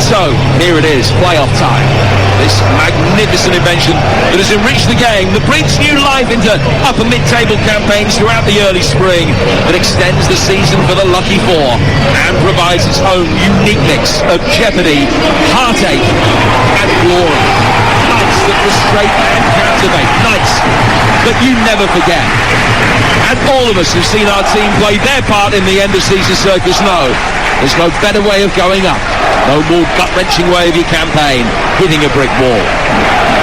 So, here it is, playoff time. This magnificent invention that has enriched the game, that breathes new life into upper mid-table campaigns throughout the early spring, that extends the season for the Lucky Four, and provides its own unique mix of jeopardy, heartache, and glory. Nights that frustrate and captivate. Nights that you never forget. And all of us who've seen our team play their part in the end-of-season circus know there's no better way of going up, no more gut-wrenching way of your campaign, hitting a brick wall.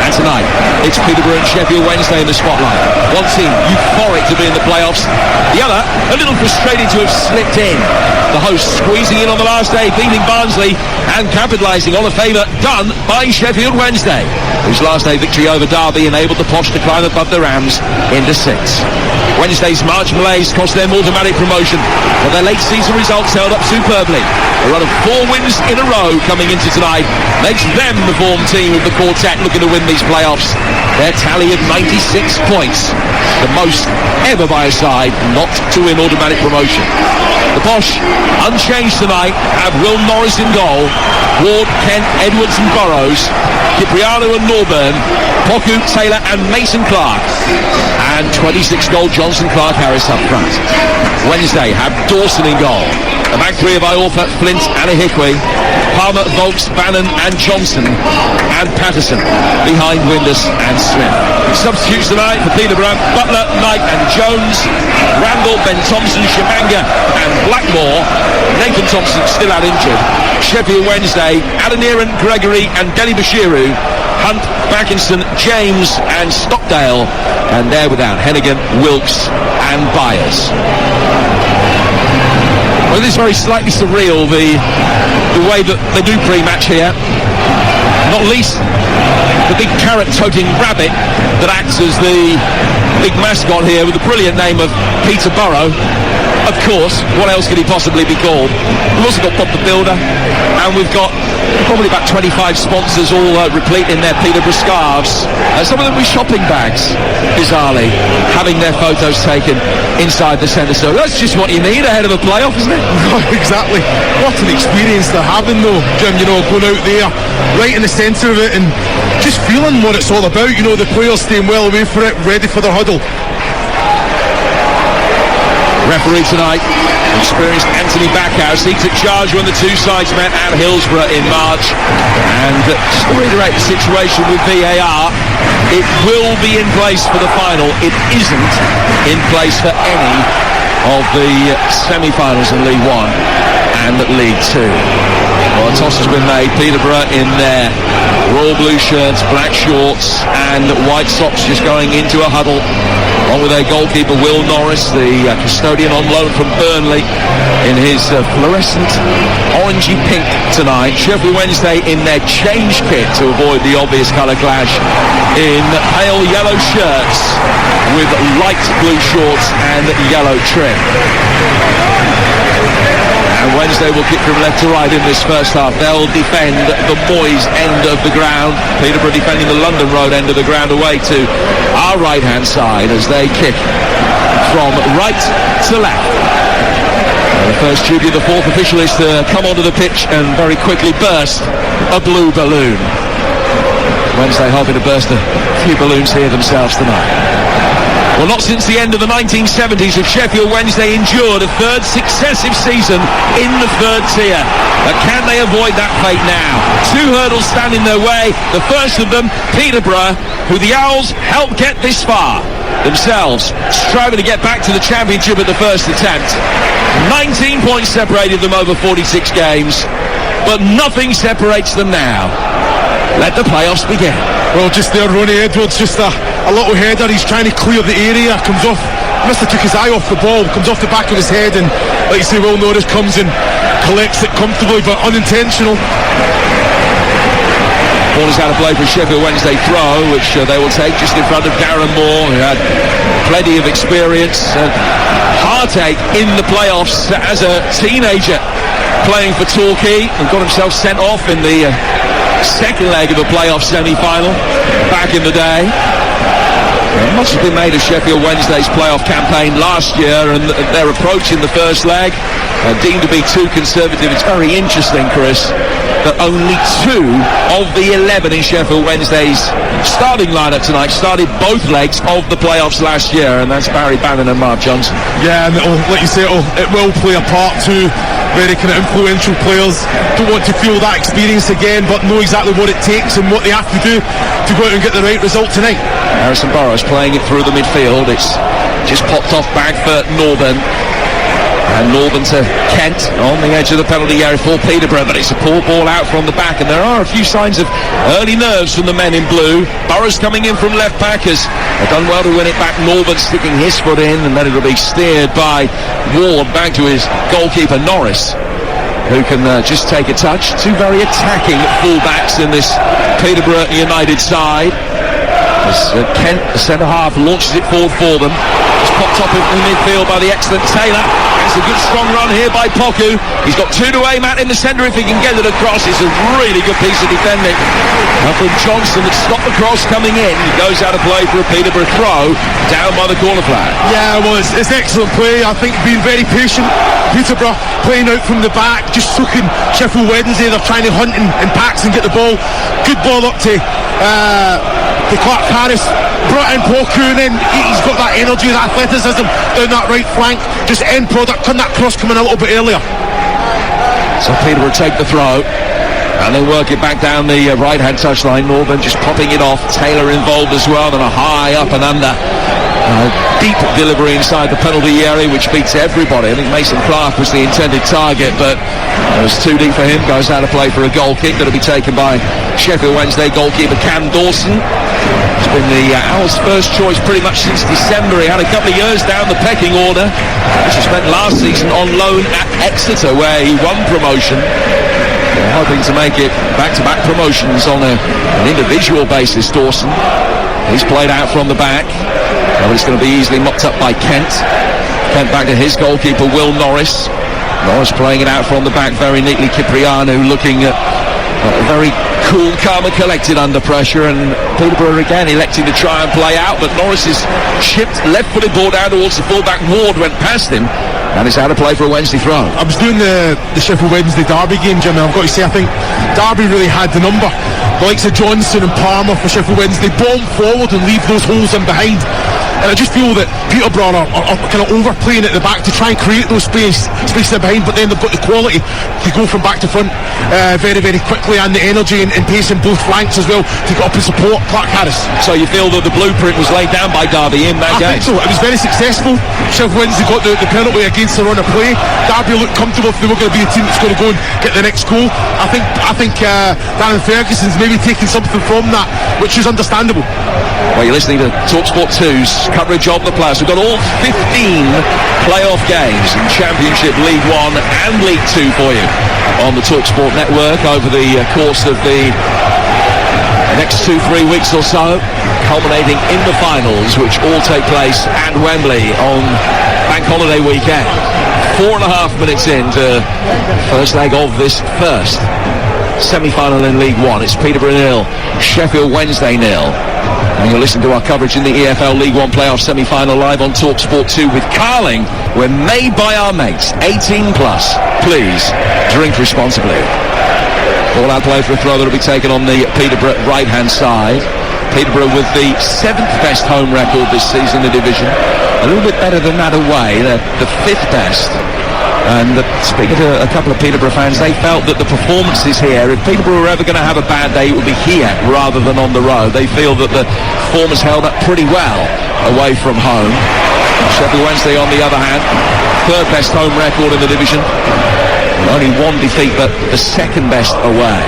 And tonight, it's Peterborough and Sheffield Wednesday in the spotlight. One team euphoric to be in the playoffs, the other a little frustrated to have slipped in. The hosts squeezing in on the last day, beating Barnsley and capitalising on a favour done by Sheffield Wednesday, whose last day victory over Derby enabled the Posh to climb above the Rams into 6th. Wednesday's March malaise cost them automatic promotion, but their late season results held up superbly. A run of 4 wins in a row coming into tonight makes them the form team of the quartet looking to win these playoffs. Their tally of 96 points, the most ever by a side not to win automatic promotion. The Posh, unchanged tonight, have Will Norris in goal, Ward, Kent, Edwards and Burrows, Cipriano and Norburn, Poku, Taylor and Mason Clark, and 26-goal Johnson Clark Harris up front. Wednesday have Dawson in goal. The back three of Iorfa, Flint and Ahikwe, Palmer, Volks, Bannon and Johnson, and Patterson behind Windus and Smith. Substitutes tonight for Peterborough: Butler, Knight and Jones, Randall, Ben Thompson, Shimanga and Blackmore. Nathan Thompson still out injured. Sheffield Wednesday, Adeniran, Gregory and Denny Bashiru, Hunt, Backinson, James and Stockdale, and they're without Hennigan, Wilkes and Byers. Well, it is very slightly surreal, the way that they do pre-match here. Not least the big carrot-toting rabbit that acts as the big mascot here with the brilliant name of Peterborough. Of course, what else could he possibly be called? We've also got Bob the Builder, and we've got probably about 25 sponsors all replete in their Peterborough scarves. Some of them with shopping bags, bizarrely, having their photos taken inside the centre circle. That's just what you need ahead of a playoff, isn't it? Exactly. What an experience they're having though, Jim, going out there, right in the centre of it and just feeling what it's all about. The players staying well away for it, ready for their huddle. Referee tonight, experienced Anthony Backhouse. He took charge when the two sides met at Hillsborough in March. And just to reiterate the situation with VAR, it will be in place for the final. It isn't in place for any of the semi-finals in League One and League Two. Well, a toss has been made. Peterborough in their royal blue shirts, black shorts and white socks, just going into a huddle, along with their goalkeeper Will Norris, the custodian on loan from Burnley, in his fluorescent orangey pink tonight. Sheffield Wednesday in their change kit to avoid the obvious colour clash, in pale yellow shirts with light blue shorts and yellow trim. And Wednesday will kick from left to right in this first half. They'll defend the Moyes end of the ground. Peterborough defending the London Road end of the ground away to our right-hand side as they kick from right to left. And the first duty of the fourth official is to come onto the pitch and very quickly burst a blue balloon. Wednesday hoping to burst a few balloons here themselves tonight. Well, not since the end of the 1970s have Sheffield Wednesday endured a third successive season in the third tier. But can they avoid that fate now? 2 hurdles stand in their way. The first of them, Peterborough, who the Owls helped get this far. Themselves striving to get back to the championship at the first attempt. 19 points separated them over 46 games, but nothing separates them now. Let the playoffs begin. Well, just there, Ronnie Edwards, just a little header. He's trying to clear the area, comes off. Mister took his eye off the ball, comes off the back of his head, and like you say, Will Norris comes and collects it comfortably, but unintentional. Ball is out of play for a Sheffield Wednesday throw, which they will take just in front of Darren Moore, who had plenty of experience and heartache in the playoffs as a teenager, playing for Torquay, and got himself sent off in the second leg of a playoff semi-final back in the day. Much has been made of Sheffield Wednesday's playoff campaign last year and their approach in the first leg, deemed to be too conservative. It's very interesting, Chris, that only 2 of the 11 in Sheffield Wednesday's starting lineup tonight started both legs of the playoffs last year, and that's Barry Bannon and Mark Johnson. Yeah, and like you say, it will play a part too. Very kind of influential players. Don't want to feel that experience again, but know exactly what it takes and what they have to do to go out and get the right result tonight. Harrison Burrows playing it through the midfield. It's just popped off back for Northern. And Northern to Kent on the edge of the penalty area for Peterborough, but it's a poor ball out from the back, and there are a few signs of early nerves from the men in blue. Burrows coming in from left back has done well to win it back. Northern sticking his foot in, and then it'll be steered by Ward back to his goalkeeper Norris, who can just take a touch. 2 very attacking full-backs in this Peterborough United side. As Kent, the centre-half, launches it forward for them. It's popped up in the midfield by the excellent Taylor. It's a good strong run here by Poku. He's got 2 to aim at in the centre if he can get it across. It's a really good piece of defending. Now from Johnson that stopped the cross coming in. He goes out of play for a Peterborough throw down by the corner flag. Yeah, well, it's excellent play. I think being very patient. Peterborough playing out from the back, just sucking Sheffield Wednesday. They're trying to hunt in packs and get the ball. Good ball up to Clark Harris. Brought in Paul Coon in. He's got that energy, that athleticism down that right flank. Just end product. Couldn't that cross come in a little bit earlier? So Peterborough take the throw and then work it back down the right hand touchline. Northern just popping it off. Taylor involved as well. Then a high up and under. Deep delivery inside the penalty area, which beats everybody. I think Mason Clark was the intended target, but it was too deep for him. Goes out of play for a goal kick that'll be taken by Sheffield Wednesday goalkeeper Cam Dawson. He's been the Owls' first choice pretty much since December. He had a couple of years down the pecking order, which he spent last season on loan at Exeter, where he won promotion. They're hoping to make it back-to-back promotions on an individual basis. Dawson, he's played out from the back. But it's going to be easily mopped up by Kent. Kent back to his goalkeeper, Will Norris. Norris playing it out from the back very neatly. Cipriano looking very cool, calm and collected under pressure. And Peterborough again electing to try and play out. But Norris is chipped, left-footed ball down towards the full-back. Ward went past him. And it's out of play for a Wednesday throw. I was doing the Sheffield Wednesday Derby game, Jim, and I've got to say, I think Derby really had the number. The likes of Johnson and Palmer for Sheffield Wednesday bomb forward and leave those holes in behind. And I just feel that Peterborough are kind of overplaying at the back to try and create those spaces in behind, but then they've got the quality to go from back to front very, very quickly, and the energy and pace in both flanks as well to get up and support Clark Harris. So you feel that the blueprint was laid down by Derby in that game? I think so. It was very successful. Sheffield Wednesday got the penalty against the run of play. Derby looked comfortable if they were going to be a team that's going to go and get the next goal. I think Darren Ferguson's maybe taking something from that, which is understandable. Well, you're listening to Talksport 2's coverage of the playoffs. We've got all 15 playoff games in Championship, League 1 and League 2 for you on the Talksport network over the course of the next 2-3 weeks or so, culminating in the finals, which all take place at Wembley on Bank Holiday weekend. 4.5 minutes into first leg of this first semi-final in League 1. It's Peterborough 0, Sheffield Wednesday 0. And you'll listen to our coverage in the EFL League 1 playoff semi-final live on Talksport 2 with Carling. We're made by our mates, 18 plus. Please drink responsibly. Ball out play for a throw that will be taken on the Peterborough right-hand side. Peterborough with the 7th best home record this season in the division. A little bit better than that away. They're the 5th best. And speaking to a couple of Peterborough fans, they felt that the performances here, if Peterborough were ever going to have a bad day, it would be here rather than on the road. They feel that the form has held up pretty well away from home. Sheffield Wednesday, on the other hand, 3rd best home record in the division. Only 1 defeat, but the 2nd best away.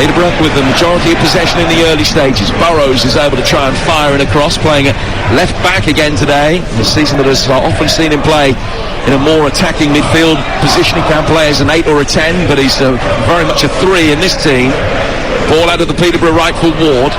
Peterborough with the majority of possession in the early stages. Burrows is able to try and fire in a cross, playing at left back again today. The season that has often seen him play in a more attacking midfield position. He can play as an 8 or a 10, but he's very much a 3 in this team. Ball out of the Peterborough right for Ward.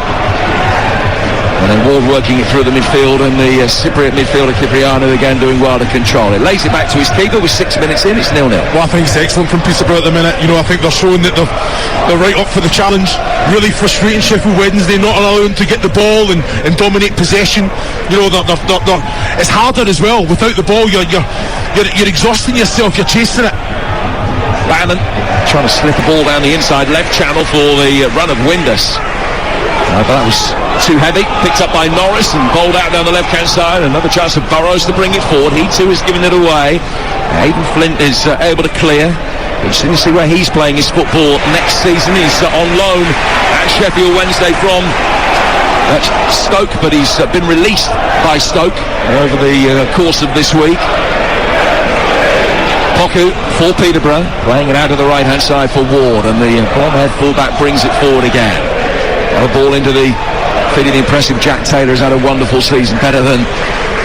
And then Ward working it through the midfield, and the Cypriot midfielder Cipriano again doing well to control it. Lays it back to his keeper with 6 minutes in. It's 0-0. Well, I think it's excellent from Peterborough at the minute. You know, I think they're showing that they're right up for the challenge. Really frustrating Sheffield Wednesday, not allowing to get the ball and dominate possession. You know, it's harder as well without the ball. You're exhausting yourself. You're chasing it. Bannon trying to slip the ball down the inside left channel for the run of Windus. But that was too heavy. Picked up by Norris and bowled out down the left-hand side. Another chance for Burrows to bring it forward. He too is giving it away. Aidan Flint is able to clear. Interesting to see where he's playing his football next season. He's on loan at Sheffield Wednesday from Stoke, but he's been released by Stoke over the course of this week. Poku for Peterborough, playing it out to the right-hand side for Ward, and the bomb-head fullback brings it forward again. A ball into the feet of the impressive Jack Taylor. Has had a wonderful season, better than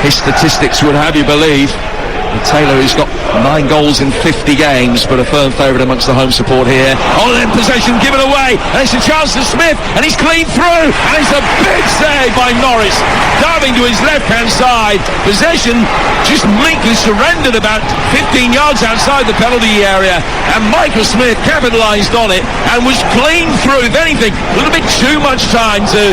his statistics would have you believe. And Taylor, who's got 9 goals in 50 games, but a firm favourite amongst the home support here. Oh, then possession given away, and it's a chance for Smith, and he's clean through, and it's a big save by Norris, diving to his left-hand side. Possession just meekly surrendered about 15 yards outside the penalty area, and Michael Smith capitalised on it and was clean through. If anything, a little bit too much time to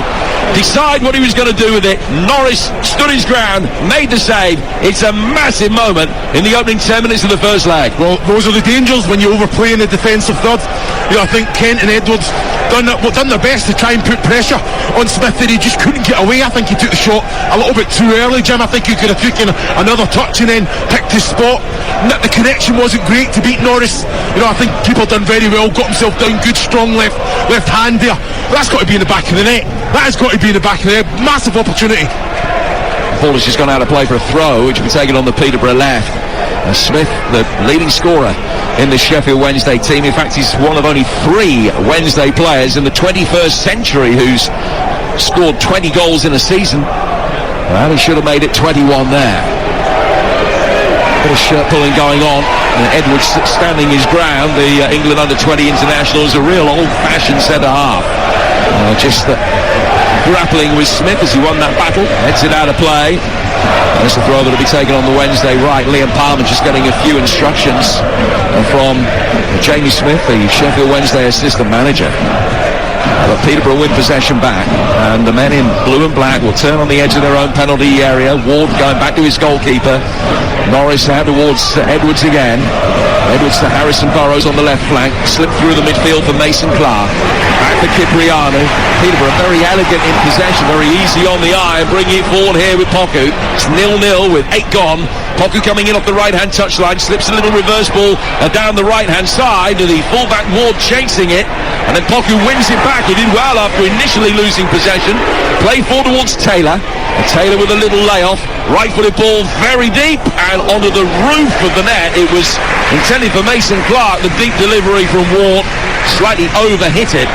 decide what he was going to do with it. Norris stood his ground, made the save. It's a massive moment in the opening 10 minutes of the first leg. Well, those are the dangers when you overplay in the defensive third. You know, I think Kent and Edwards done their best to try and put pressure on Smith, and he just couldn't get away. I think he took the shot a little bit too early, Jim. I think he could have taken another touch and then picked his spot. The connection wasn't great to beat Norris. You know, I think people done very well, got himself down, good strong left hand there. But that's got to be in the back of the net. That has got to be in the back of the net. Massive opportunity. The ball has just gone out of play for a throw, which will be taken on the Peterborough left. And Smith, the leading scorer in the Sheffield Wednesday team. In fact, he's one of only 3 Wednesday players in the 21st century who's scored 20 goals in a season. Well, he should have made it 21 there. Bit of shirt pulling going on, and Edwards standing his ground. The England under-20 international is a real old-fashioned centre-half. Just grappling with Smith as he won that battle, heads it out of play. There's a throw that will be taken on the Wednesday right. Liam Palmer just getting a few instructions from Jamie Smith, the Sheffield Wednesday assistant manager. But Peterborough win possession back, and the men in blue and black will turn on the edge of their own penalty area. Ward going back to his goalkeeper. Norris out towards Edwards again. Edwards to Harrison Burrows on the left flank. Slip through the midfield for Mason Clark. Back to Cipriano. Peterborough very elegant in possession, very easy on the eye, and bringing it forward here with Poku. It's 0-0 with 8 gone. Poku coming in off the right-hand touchline, slips a little reverse ball down the right-hand side to the fullback Ward chasing it, and then Poku wins it back. He did well after initially losing possession. Play forward towards Taylor. And Taylor with a little layoff. Right-footed ball very deep and onto the roof of the net. It was intended for Mason Clark. The deep delivery from Ward slightly overhit it.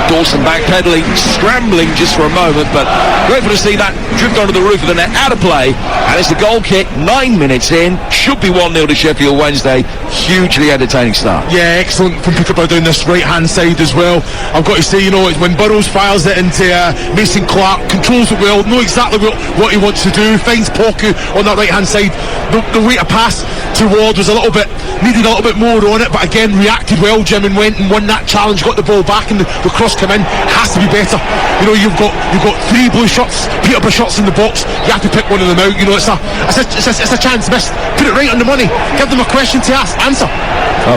Dawson backpedaling, scrambling just for a moment, but grateful to see that drift onto the roof of the net, out of play, and it's the goal kick, 9 minutes in, should be 1-0 to Sheffield Wednesday. Hugely entertaining start. Yeah, excellent from Peterborough down this right-hand side as well. I've got to say, you know, when Burrows fires it into Mason Clark, controls it well, knows exactly what he wants to do, finds Poku on that right-hand side. The rate of pass to Ward was needed a little bit more on it, but again reacted well, Jim, and went and won that challenge, got the ball back, and the cross come in. Has to be better. You know, you've got 3 blue shirts, Peterborough shirts in the box. You have to pick one of them out. You know, it's a chance missed. Put it right on the money. Give them a question to answer.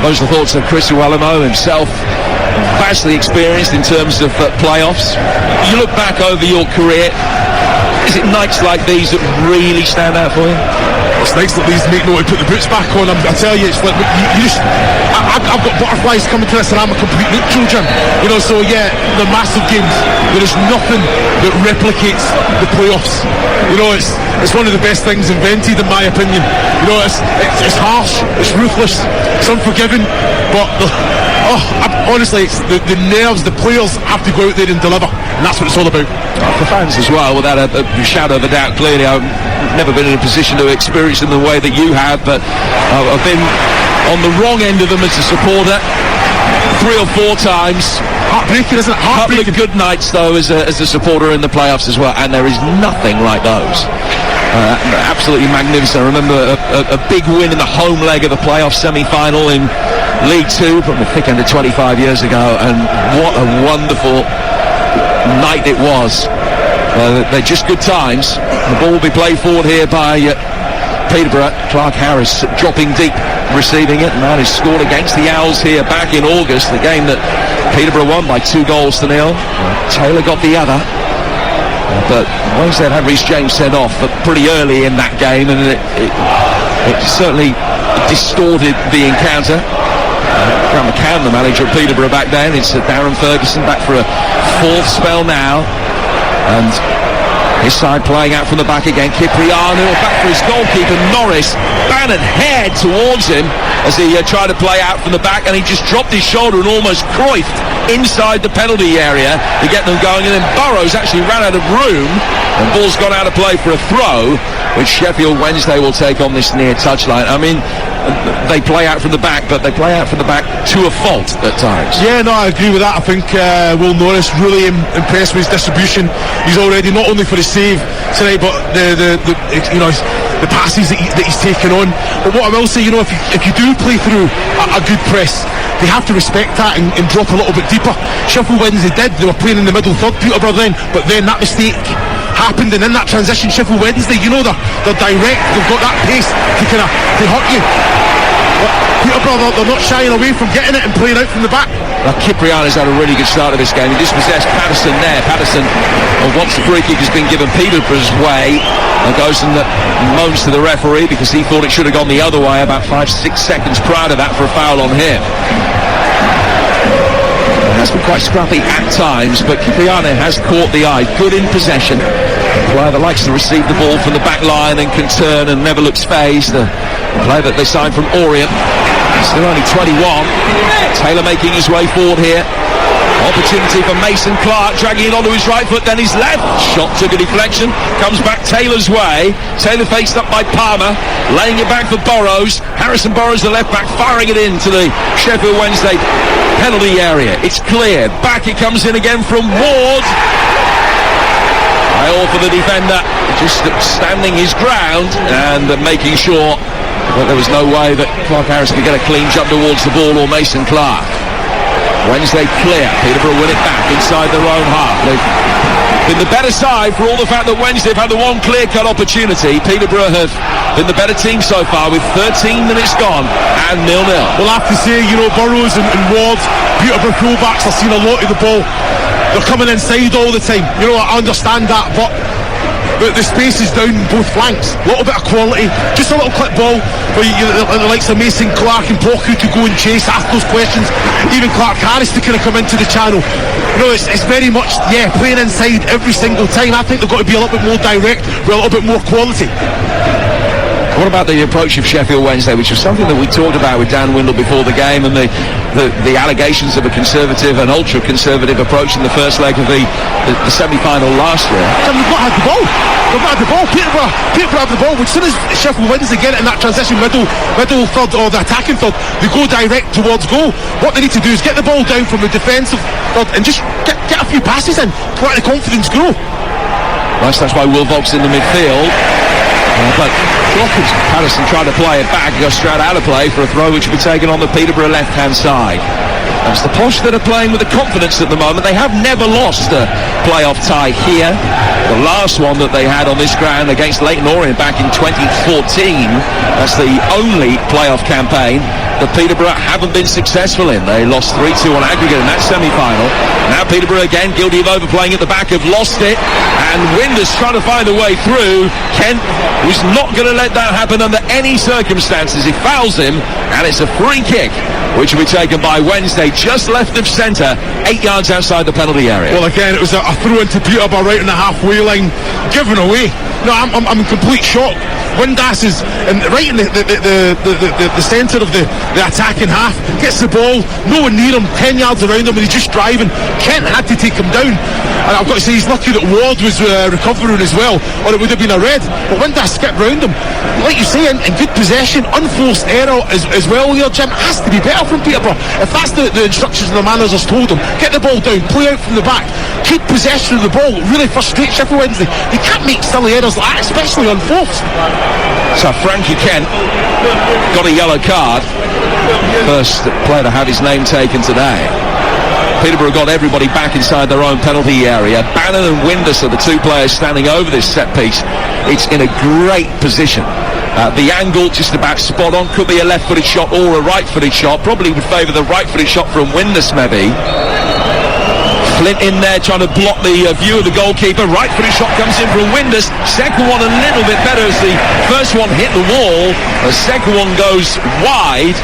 Those are the thoughts of Chris Uwalamo himself, vastly experienced in terms of playoffs. You look back over your career, is it nights like these that really stand out for you? It's nights like these make me want to put the boots back on. I tell you, it's like I've got butterflies coming to this, and I'm a complete neutral, Jim. You know, so yeah, they're massive games. There is nothing that replicates the playoffs. You know, it's one of the best things invented, in my opinion. You know, it's harsh, it's ruthless, it's unforgiving, but honestly, it's the nerves. The players have to go out there and deliver, and that's what it's all about. For fans as well, without a shadow of a doubt, clearly I've never been in a position to experience them the way that you have, but I've been on the wrong end of them as a supporter 3 or 4 times. Heartbreaking, isn't it? Heartbreaking. A couple of good nights though as a supporter in the playoffs as well, and there is nothing like those. Absolutely magnificent. I remember a big win in the home leg of the playoff semi-final in League 2 from the thick end of 25 years ago, and what a wonderful night it was. They're just good times. The ball will be played forward here by Peterborough. Clark Harris dropping deep, receiving it, and that is scored against the Owls here back in August, the game that Peterborough won by 2-0. Taylor got the other, but Wednesday had Rhys James sent off pretty early in that game, and it certainly distorted the encounter. Graham McCann, the manager of Peterborough back then. It's Darren Ferguson back for a fourth spell now, and his side playing out from the back again. Cipriano back for his goalkeeper Norris. Bannon head towards him as he tried to play out from the back, and he just dropped his shoulder and almost croifed inside the penalty area to get them going. And then Burrows actually ran out of room, and ball's gone out of play for a throw, which Sheffield Wednesday will take on this near touchline. I mean, they play out from the back, but they play out from the back to a fault at times. Yeah, no, I agree with that. I think Will Norris really impressed with his distribution. He's already not only for the save tonight, but the passes that he's taken on. But what I will say, if you do play through a good press, they have to respect that and drop a little bit deeper. Sheffield Wednesday did. They were playing in the middle third, Peterborough then, but then that mistake happened, and in that transition, Sheffield Wednesday, they're direct, they've got that pace to hurt you. But Peterborough, they're not shying away from getting it and playing out from the back. Well, Cipriano's had a really good start of this game. He dispossessed Patterson there. Patterson, once the free kick has been given Peterborough's way, and goes and moans to the referee because he thought it should have gone the other way about 5-6 seconds prior to that for a foul on him. It has been quite scrappy at times, but Cipriano has caught the eye. Good in possession. A player that likes to receive the ball from the back line and can turn and never looks phased. The player that they signed from Orient. Still only 21. Taylor making his way forward here. Opportunity for Mason Clark, dragging it onto his right foot, then his left. Shot took a deflection, comes back Taylor's way. Taylor faced up by Palmer, laying it back for Burrows. Harrison Burrows, the left back, firing it into the Sheffield Wednesday penalty area. It's clear. Back it comes in again from Ward. All for the defender, just standing his ground and making sure that there was no way that Clark Harris could get a clean jump towards the ball, or Mason Clark. Wednesday clear. Peterborough win it back inside their own half. They've been the better side for all the fact that Wednesday have had the one clear-cut opportunity. Peterborough have been the better team so far with 13 minutes gone and 0-0. We'll have to say, Burrows and Ward, Peterborough fullbacks, are seeing a lot of the ball. They're coming inside all the time. I understand that, but the space is down both flanks. A little bit of quality, just a little clip ball for the likes of Mason Clark and Poku to go and chase, ask those questions. Even Clark Harris to kind of come into the channel. It's very much, playing inside every single time. I think they've got to be a little bit more direct with a little bit more quality. What about the approach of Sheffield Wednesday, which was something that we talked about with Dan Windle before the game, and the allegations of a conservative and ultra-conservative approach in the first leg of the semi-final last year? They've not had the ball. Peterborough have the ball. As soon as Sheffield Wednesday get it in that transition middle third, or the attacking third, they go direct towards goal. What they need to do is get the ball down from the defensive third and just get a few passes in to let the confidence grow. Nice touch by Will Vox in the midfield. But Patterson tried to play it back, goes straight out of play for a throw which will be taken on the Peterborough left-hand side. It's the Posh that are playing with the confidence at the moment. They have never lost a playoff tie here. The last one that they had on this ground against Leyton Orient back in 2014. That's the only playoff campaign that Peterborough haven't been successful in. They lost 3-2 on aggregate in that semi-final. Now Peterborough again guilty of overplaying at the back, have lost it, and Winders trying to find a way through. Kent was not going to let that happen under any circumstances. He fouls him, and it's a free kick which will be taken by Wednesday just left of centre, 8 yards outside the penalty area. Well, again, it was a throw into Peterborough right on the halfway line, given away. No, I'm in complete shock. Windass is right in the centre of the attacking half, gets the ball, no one near him, 10 yards around him, and he's just driving. Kent had to take him down, and I've got to say he's lucky that Ward was recovering as well, or it would have been a red. But Windass skipped round him, like you say, in good possession, unforced error as well here, Jim. It has to be better from Peterborough. If that's the instructions and the managers told them, get the ball down, play out from the back, keep possession of the ball, really frustrate Sheffield Wednesday. They can't make silly errors like that, especially on fourths. So Frankie Kent got a yellow card, first player to have his name taken today. Peterborough got everybody back inside their own penalty area. Bannon and Windus are the two players standing over this set piece. It's in a great position. The angle just about spot on. Could be a left-footed shot or a right-footed shot. Probably would favour the right-footed shot from Windus, maybe. Flint in there trying to block the view of the goalkeeper. Right-footed shot comes in from Windus. Second one a little bit better as the first one hit the wall. The second one goes wide.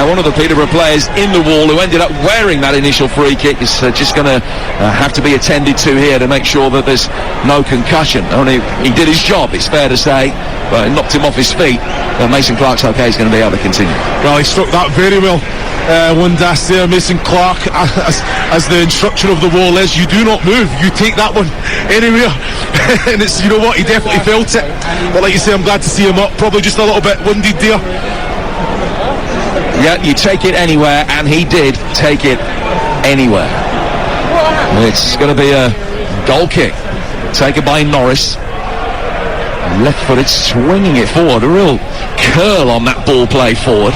One of the Peterborough players in the wall who ended up wearing that initial free kick is just going to have to be attended to here to make sure that there's no concussion. Only he did his job, it's fair to say, but it knocked him off his feet. Mason Clark's okay, he's going to be able to continue. Well, he struck that very well. Windass there, Mason Clark, as the instruction of the wall is, you do not move, you take that one anywhere. And it's, you know what, he definitely felt it. But like you say, I'm glad to see him up, probably just a little bit winded there. Yeah, you take it anywhere, and he did take it anywhere. It's going to be a goal kick taken by Norris. Left-footed, swinging it forward. A real curl on that ball play forward.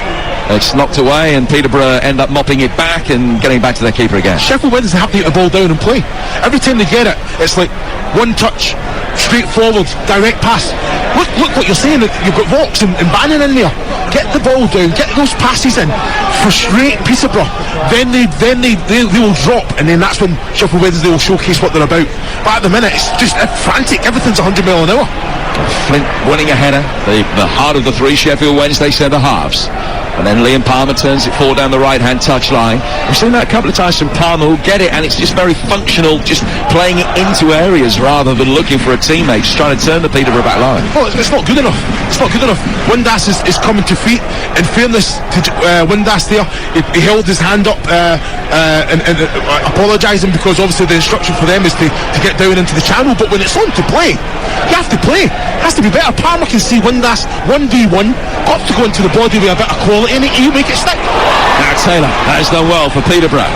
It's knocked away, and Peterborough end up mopping it back and getting back to their keeper again. Sheffield Wednesday have to get the ball down and play. Every time they get it, it's like one touch, straight forward, direct pass. Look what you're saying. You've got Vaux and Bannon in there. Get the ball down, get those passes in, frustrate Peterborough. Then they will drop, and then that's when Sheffield Wednesday will showcase what they're about. But at the minute, it's just frantic. Everything's 100 mile an hour. Flint winning a header, the heart of the three Sheffield Wednesday centre halves. And then Liam Palmer turns it forward down the right-hand touchline. We've seen that a couple of times from Palmer, who'll get it, and it's just very functional, just playing it into areas rather than looking for a teammate, just trying to turn the Peterborough back line. Well, it's not good enough. It's not good enough. Windass is coming to feet. In fairness to Windass there, he held his hand up and apologising, because obviously the instruction for them is to get down into the channel. But when it's on to play, you have to play. It has to be better. Palmer can see Windass 1v1, got to go into the body with a bit of quality, and he'll make it stick. Now Taylor has done well for Peterborough.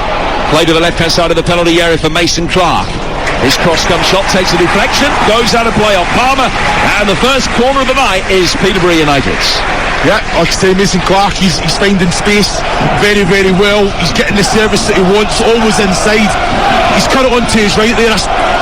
Play to the left-hand side of the penalty area for Mason Clark. His cross-come shot takes a deflection, goes out of play off Palmer, and the first corner of the night is Peterborough United's. Yeah, like I say, Mason Clark, he's finding space very, very well. He's getting the service that he wants, always inside. He's cut it onto his right there.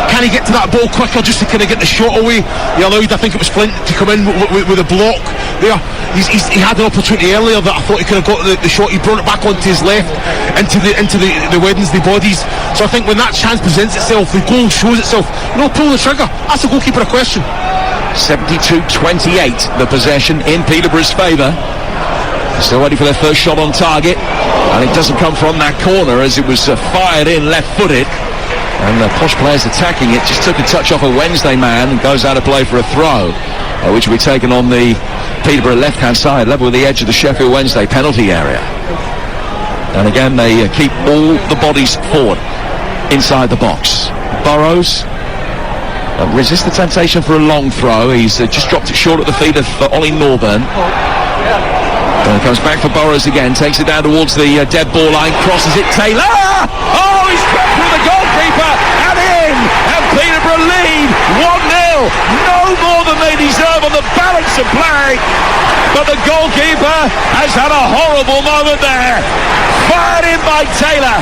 Can he get to that ball quicker just to kind of get the shot away? He allowed, I think it was Flint, to come in with a block there. He had an opportunity earlier that I thought he could have got the shot. He brought it back onto his left into the Wednesday bodies. So I think when that chance presents itself, the goal shows itself, pull the trigger. That's the goalkeeper a question. 72-28 the possession in Peterborough's favour. Still waiting for their first shot on target, and it doesn't come from that corner as it was fired in left-footed, and the posh players attacking it just took a touch off a Wednesday man and goes out of play for a throw, which will be taken on the Peterborough left-hand side, level with the edge of the Sheffield Wednesday penalty area. And again they keep all the bodies forward inside the box. Burrows resists the temptation for a long throw. He's just dropped it short at the feet of Ollie Norburn. And comes back for Burrows again, takes it down towards the dead ball line, crosses it, Taylor! Oh, he's cut through the goalkeeper and in! And Peterborough lead 1-0. No more than they deserve on the balance of play. But the goalkeeper has had a horrible moment there. Fired in by Taylor.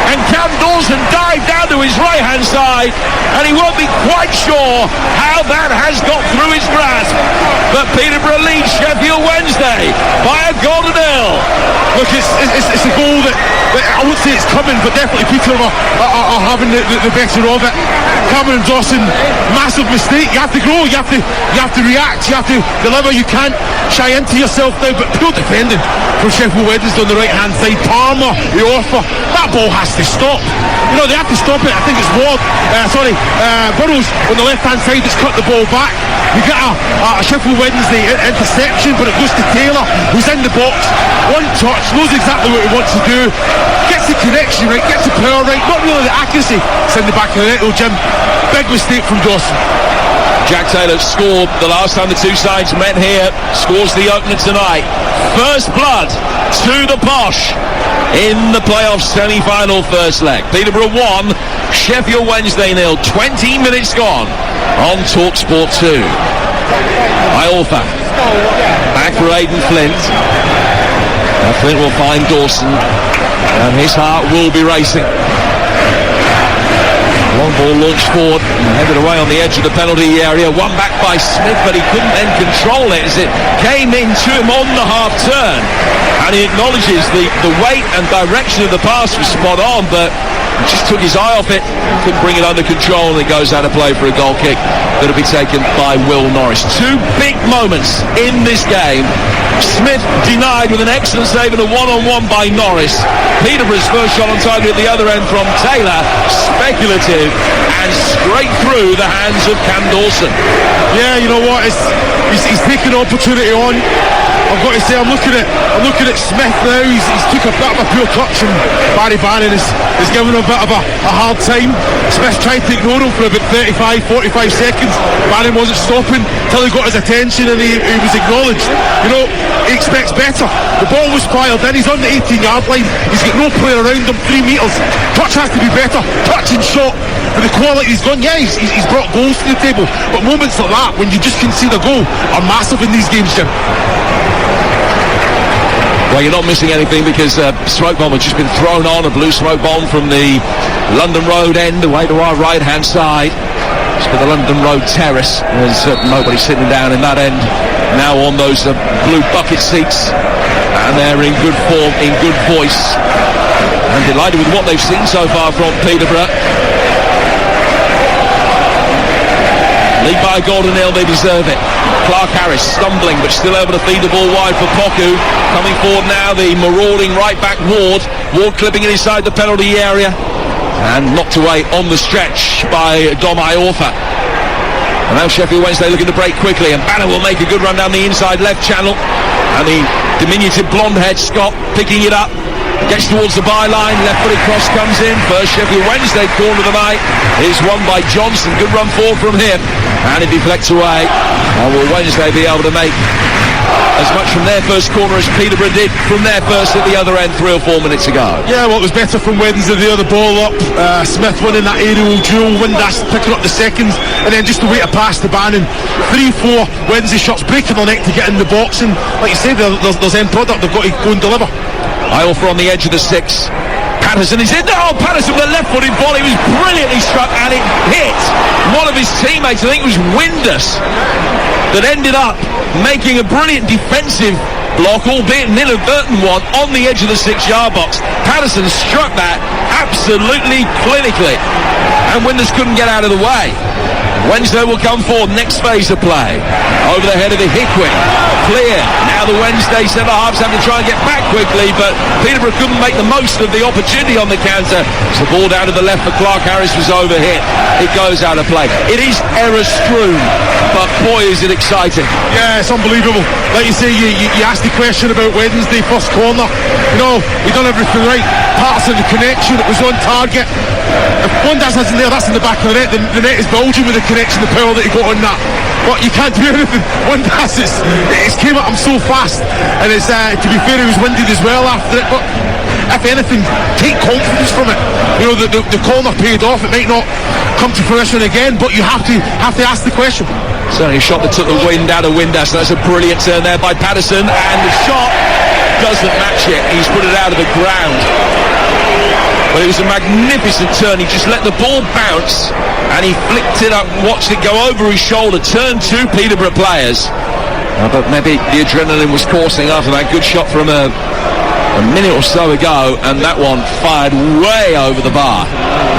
And Cam Dawson dived down to his right-hand side, and he won't be quite sure how that has got through his grasp. But Peterborough leads Sheffield Wednesday by a goal to nil. Look, it's a goal that I wouldn't say it's coming, but definitely Peterborough are having the better of it. Cameron Dawson, massive mistake. You have to grow, you have to react, you have to deliver. You can't shy into yourself now, but poor defending from Sheffield Wednesday on the right-hand side. Palmer, the offer, that ball has to stop. They have to stop it. I think it's Burrows on the left-hand side that's cut the ball back. You get a Sheffield Wednesday interception, but it goes to Taylor, who's in the box, one touch, knows exactly what he wants to do, gets the connection right, gets the power right, not really the accuracy. It's in the back of the net, though, Jim. Big mistake from Dawson. Jack Taylor scored the last time the two sides met here, scores the opener tonight. First blood to the Posh in the playoff semi-final first leg. Peterborough 1, Sheffield Wednesday 0, 20 minutes gone on Talksport 2. Iorfa back for Aidan Flint. Now Flint will find Dawson, and his heart will be racing. Long ball launched forward and headed away on the edge of the penalty area. One back by Smith, but he couldn't then control it as it came into him on the half turn. And he acknowledges the weight and direction of the pass was spot on, but he just took his eye off it, couldn't bring it under control, and it goes out of play for a goal kick that'll be taken by Will Norris. Two big moments in this game. Smith denied with an excellent save and a one-on-one by Norris. Peterborough's first shot on target at the other end from Taylor, speculative and straight through the hands of Cam Dawson. Yeah, you know what? He's taken opportunity on. I've got to say, I'm looking at Smith now. He's took a bit of a poor touch, and Barry Bannon is giving him a bit of a hard time. Smith tried to ignore him for about 35-45 seconds. Bannon wasn't stopping till he got his attention, and he was acknowledged. You know, he expects better. The ball was fired in. He's on the 18-yard line. He's got no player around him. 3 metres. Touch has to be better. Touch and shot. For the quality he's gone, yeah, he's brought goals to the table. But moments like that, when you just concede a goal, are massive in these games, Jim. Well, you're not missing anything because smoke bomb has just been thrown on, a blue smoke bomb from the London Road end away to our right-hand side. It's for the London Road terrace. There's nobody sitting down in that end now on those blue bucket seats, and they're in good form, in good voice, and delighted with what they've seen so far from Peterborough. Lead by a goal to nil, they deserve it. Clark Harris stumbling but still able to feed the ball wide for Poku. Coming forward now, the marauding right back Ward. Ward clipping it inside the penalty area and knocked away on the stretch by Dom Iorfa. And now Sheffield Wednesday looking to break quickly, and Banner will make a good run down the inside left channel, and the diminutive blonde head Scott picking it up. Gets towards the byline, left-footed cross comes in. First Sheffield Wednesday corner of the night is won by Johnson. Good run forward from him, and it deflects away. And will Wednesday be able to make as much from their first corner as Peterborough did from their first at the other end 3 or 4 minutes ago? Yeah, well, it was better from Wednesday. The other ball up, Smith winning that aerial duel, Windass picking up the seconds, and then just the way to pass the Bannon. 3-4 Wednesday shots breaking their neck to get in the box, and like you say, there's end product they've got to go and deliver. Iorfa on the edge of the 6. Patterson is in. Oh, Patterson with a left-footed volley. It was brilliantly struck, and it hit one of his teammates. I think it was Windass, that ended up making a brilliant defensive block, albeit an inadvertent one, on the edge of the 6-yard box. Patterson struck that absolutely clinically, and Windass couldn't get out of the way. Wednesday will come forward, next phase of play. Over the head of the Hickwick. Clear. Now the Wednesday centre-halves have to try and get back quickly, but Peterborough couldn't make the most of the opportunity on the counter. So the ball down to the left for Clark Harris was overhit. It goes out of play. It is error-strewn, but boy is it exciting. Yeah, it's unbelievable. Like you say, you asked the question about Wednesday, first corner. You know, we've done everything right. Parts of the connection, it was on target. If Windass isn't there, that's in the back of the net. The net is bulging with the connection, the power that he got on that. But you can't do anything. Windass, it's came at him so fast, and it's to be fair, he was winded as well after it. But if anything, take confidence from it. You know, the corner paid off. It might not come to fruition again, but you have to ask the question. Certainly a shot that took the wind out of Windass. That's a brilliant turn there by Patterson, and the shot doesn't match it. He's put it out of the ground. But it was a magnificent turn. He just let the ball bounce, and he flicked it up, watched it go over his shoulder, turn 2 Peterborough players. But maybe the adrenaline was coursing after that good shot from a minute or so ago, and that one fired way over the bar.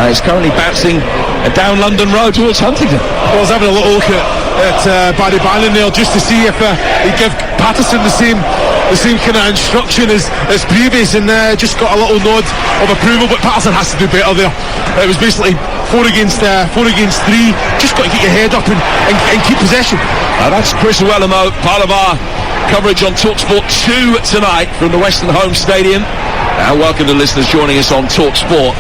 It's currently bouncing down London Road towards Huntingdon. I was having a little look at Barry Bannon there just to see if he'd give Patterson the same kind of instruction as previous, and just got a little nod of approval. But Patterson has to do better there. It was basically 4 against 3. Just got to get your head up and keep possession. That's Chris Wellamo, part of our coverage on Talksport 2 tonight from the Western Home Stadium. And welcome to listeners joining us on Talksport.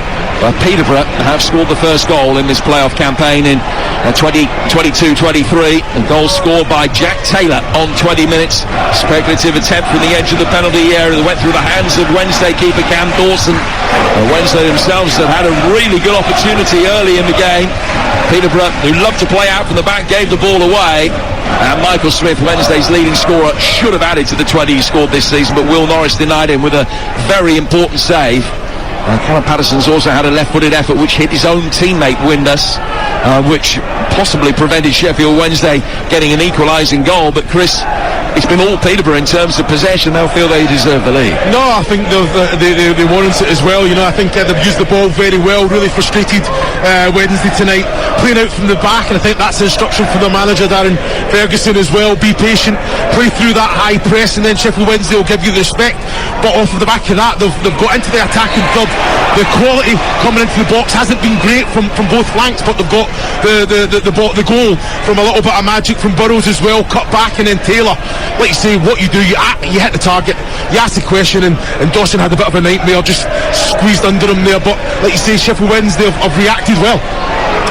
Peterborough have scored the first goal in this playoff campaign in 2022-23. A goal scored by Jack Taylor on 20 minutes. Speculative attempt from the edge of the penalty area that went through the hands of Wednesday keeper Cam Dawson. Wednesday themselves have had a really good opportunity early in the game. Peterborough, who love to play out from the back, gave the ball away. And Michael Smith, Wednesday's leading scorer, should have added to the 20 he scored this season, but Will Norris denied him with a very important save. Callum Patterson's also had a left-footed effort which hit his own teammate Windus, which possibly prevented Sheffield Wednesday getting an equalising goal. But Chris, it's been all Peterborough in terms of possession. They'll feel they deserve the lead. No, I think they warrant it as well. I think they've used the ball very well. Really frustrated Wednesday tonight, playing out from the back, and I think that's the instruction from the manager Darren Ferguson as well. Be patient, play through that high press, and then Sheffield Wednesday will give you the respect. But off of the back of that, they've got into the attacking third. The quality coming into the box hasn't been great from both flanks, but they've got the goal from a little bit of magic from Burrows as well, cut back, and then Taylor. Like you say, what you do, you hit the target, you ask the question, and Dawson had a bit of a nightmare, just squeezed under him there. But like you say, Sheffield Wednesday have reacted well.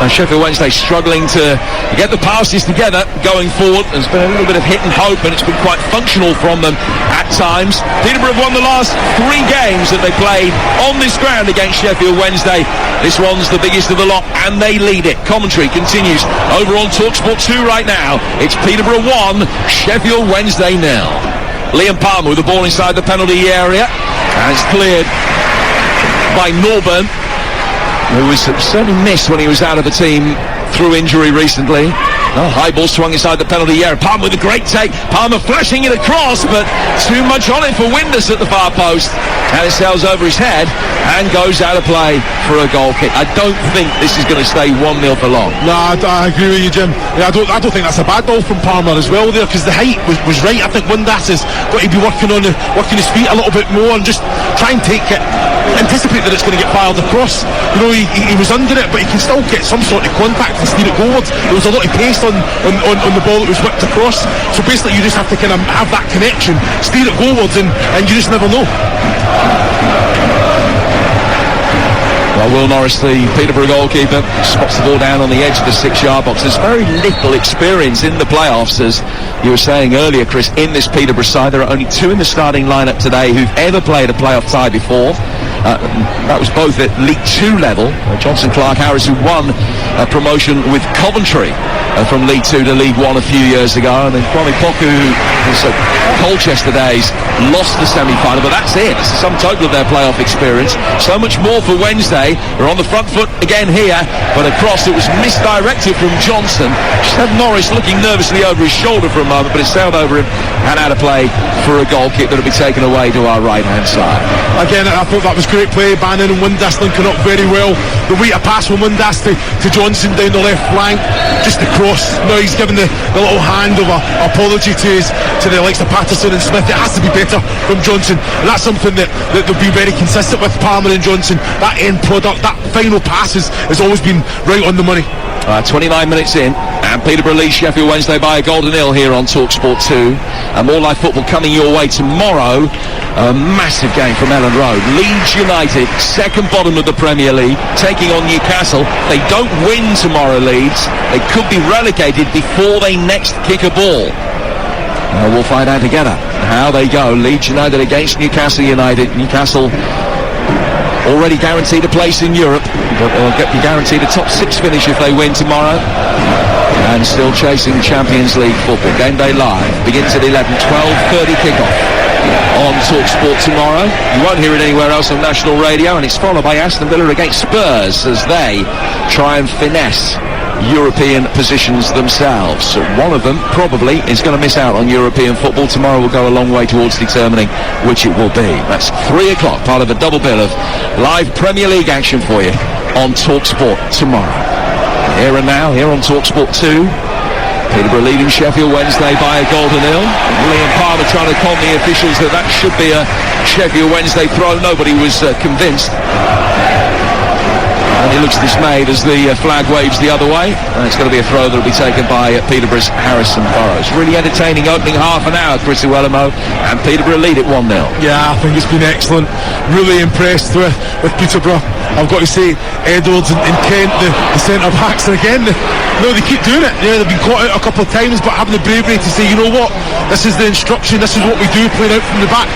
And Sheffield Wednesday struggling to get the passes together going forward. There's been a little bit of hit and hope, and it's been quite functional from them at times. Peterborough have won the last 3 games that they played on this ground against Sheffield Wednesday. This one's the biggest of the lot, and they lead it. Commentary continues over on Talksport 2 right now. It's Peterborough 1, Sheffield Wednesday 0. Liam Palmer with the ball inside the penalty area, and it's cleared by Norburn, who was certainly missed when he was out of the team through injury recently. High ball swung inside the penalty area. Palmer with a great take. Palmer flashing it across, but too much on it for Windus at the far post. And it sails over his head and goes out of play for a goal kick. I don't think this is going to stay 1-0 for long. No, I agree with you, Jim. I don't think that's a bad ball from Palmer as well there, because the height was right. I think Windus has got to be working his feet a little bit more and just try and anticipate that it's going to get fired across. He was under it, but he can still get some sort of contact and steer it goalwards. There was a lot of pace on the ball that was whipped across. So basically you just have to kind of have that connection, steer it goalwards, and you just never know. Well, Will Norris, the Peterborough goalkeeper, spots the ball down on the edge of the 6-yard box. There's very little experience in the playoffs, as you were saying earlier, Chris, in this Peterborough side. There are only 2 in the starting lineup today who've ever played a playoff tie before. That was both at League 2 level. Johnson Clark-Harris, who won a promotion with Coventry from League 2 to League 1 a few years ago, and then Kwame Poku, who was at Colchester days, lost the semi-final, but that's it. That's the sum total of their playoff experience. So much more for Wednesday. They're on the front foot again here, but a cross that was misdirected from Johnson. Just had Norris looking nervously over his shoulder for a moment, but it sailed over him and out of play for a goal kick that'll be taken away to our right-hand side. Again, I thought that was great play. Bannon and Windus linking up very well. The way to pass from Windus to Johnson down the left flank, just the cross. Now he's given the little hand of apology to the likes of Patterson and Smith. It has to be better from Johnson, and that's something that they'll be very consistent with, Palmer and Johnson. That end product, that final pass has always been right on the money. 29 minutes in, and Peterborough leads Sheffield Wednesday by a goal to 0 here on Talksport 2. More live football coming your way tomorrow. A massive game from Ellen Road. Leeds United, second bottom of the Premier League, taking on Newcastle. They don't win tomorrow, Leeds. They could be relegated before they next kick a ball. We'll find out together how they go. Leeds United against Newcastle United. Newcastle already guaranteed a place in Europe, but they'll be guaranteed a top 6 finish if they win tomorrow, and still chasing Champions League football. Game day live begins at 11, 12:30 kickoff on Talksport tomorrow. You won't hear it anywhere else on national radio, and it's followed by Aston Villa against Spurs as they try and finesse European positions themselves. One of them probably is going to miss out on European football. Tomorrow will go a long way towards determining which it will be. That's 3 o'clock, part of a double bill of live Premier League action for you on Talksport tomorrow. Here and now, here on Talksport 2, Peterborough leading Sheffield Wednesday by a goal to 0. Liam Palmer trying to con the officials that should be a Sheffield Wednesday throw. Nobody was convinced. And he looks dismayed as the flag waves the other way. And it's going to be a throw that will be taken by Peterborough's Harrison Burrows. Really entertaining opening half an hour, Chris Iwelumo, and Peterborough lead it 1-0. Yeah, I think it's been excellent. Really impressed with Peterborough. I've got to say, Edwards and Kent, the centre backs, and again, they keep doing it. Yeah, they've been caught out a couple of times, but having the bravery to say, you know what, this is the instruction, this is what we do, playing out from the back.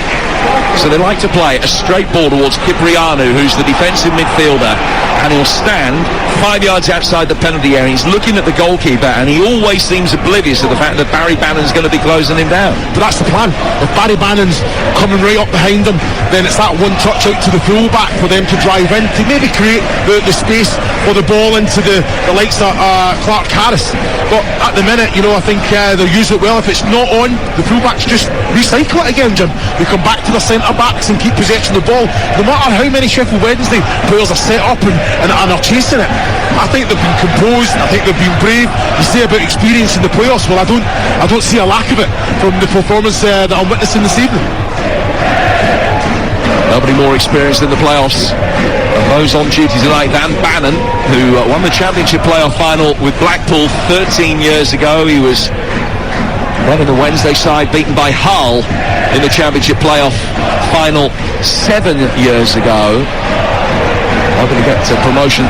So they like to play a straight ball towards Cipriano, who's the defensive midfielder, and he'll stand 5 yards outside the penalty area. He's looking at the goalkeeper, and he always seems oblivious to the fact that Barry Bannon's going to be closing him down. But that's the plan. If Barry Bannon's coming right up behind him, then it's that one touch out to the full-back for them to drive in, to maybe create the space for the ball into the likes of Clark Harris. But at the minute, I think they'll use it well. If it's not on, the full-backs just recycle it again, Jim. They come back to the centre-backs and keep possession of the ball. No matter how many Sheffield Wednesday players are set up and are chasing it, I think they've been composed. I think they've been brave. You say about experience in the playoffs. Well, I don't see a lack of it from the performance that I'm witnessing this evening. Nobody more experienced in the playoffs than those on duty tonight than Bannon, who won the Championship playoff final with Blackpool 13 years ago. He was one of the Wednesday side beaten by Hull in the Championship playoff final 7 years ago. Hoping to get promotion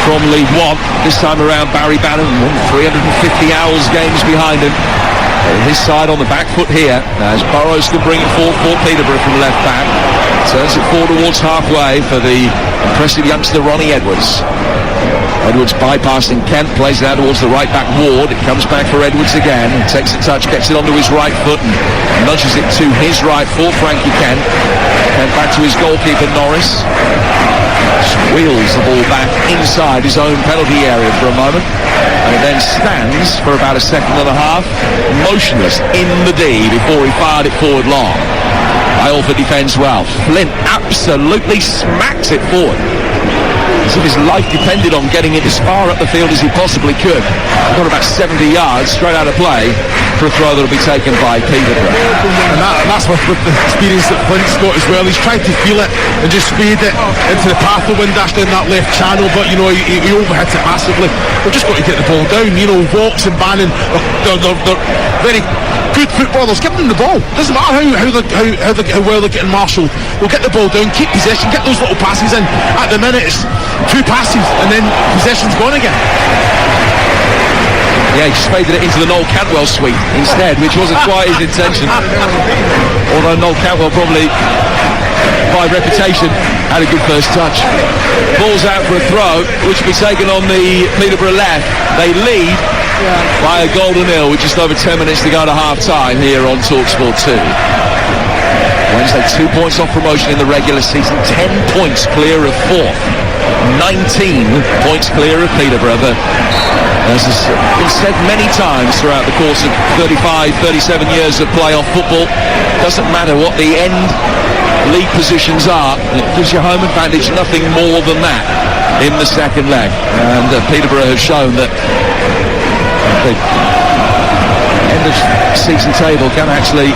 from League One. This time around, Barry Bannon, 350 Owls games behind him. His side on the back foot here, as Burrows can bring it forward for Peterborough from left back. Turns it forward towards halfway for the impressive youngster Ronnie Edwards. Edwards bypassing Kent, plays it out towards the right back Ward. It comes back for Edwards again, takes a touch, gets it onto his right foot and nudges it to his right for Frankie Kent. Kent back to his goalkeeper Norris. Wheels the ball back inside his own penalty area for a moment, and then stands for about a second and a half motionless in the D before he fired it forward long. Iolford defends well. Flint absolutely smacks it forward as if his life depended on getting it as far up the field as he possibly could. He got about 70 yards straight out of play for a throw that will be taken by Peterborough. And that's with the experience that Flint's got as well. He's tried to feel it and just spade it into the path of Windass down that left channel, but he overhits it massively. They've just got to get the ball down. Vaux and Bannon, they're very good footballers. Give them the ball. Doesn't matter how well they're getting marshalled. They'll get the ball down, keep possession, get those little passes in. At the minute it's 2 passes and then possession's gone again. Yeah, he just faded it into the Noel Cantwell suite instead, which wasn't quite his intention. Although Noel Cantwell probably, by reputation, had a good first touch. Ball's out for a throw, which will be taken on the Peterborough left. They lead by a goal to nil with just over 10 minutes to go to half-time here on Talksport 2. Wednesday 2 points off promotion in the regular season, 10 points clear of 4th, 19 points clear of Peterborough. But as has been said many times throughout the course of 35, 37 years of playoff football, doesn't matter what the end league positions are, it gives you home advantage, nothing more than that in the second leg. And Peterborough have shown that the end of season table can actually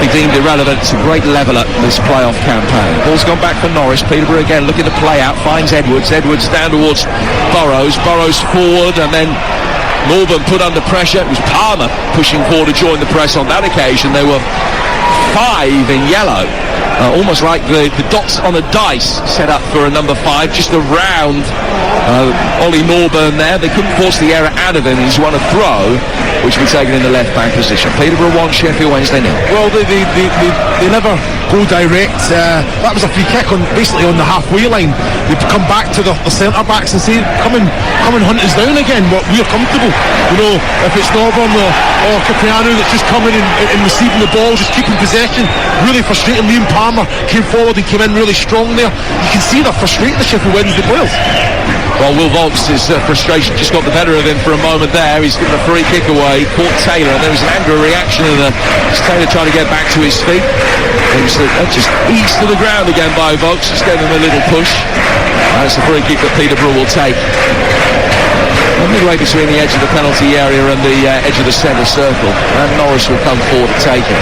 be deemed irrelevant. It's a great leveller, this playoff campaign. Ball's gone back for Norris. Peterborough again looking to play out, finds Edwards down towards Burrows forward, and then Northern put under pressure. It was Palmer pushing forward to join the press on that occasion. There were 5 in yellow, almost like the dots on a dice set up for a number 5 just around Ollie Norburn there. They couldn't force the error out of him. He's won a throw which will be taken in the left back position. Peterborough 1, Sheffield Wednesday 0. Well, they never go direct. That was a free kick basically on the halfway line. They come back to the centre backs and say, come and hunt us down again. But we're comfortable. If it's Norburn or Cipriano that's just coming and receiving the ball, just keeping possession, really frustrating. Liam Palmer came forward and came in really strong there. You can see they're frustrating the Sheffield Wednesday players. Well, Will Vaux' frustration just got the better of him for a moment there. He's given a free kick away, caught Taylor, and there was an angry reaction, and Taylor trying to get back to his feet. And just eased to the ground again by Vaux, just gave him a little push. That's a free kick that Peterborough will take. Midway between the edge of the penalty area and the edge of the centre circle, and Norris will come forward to take it.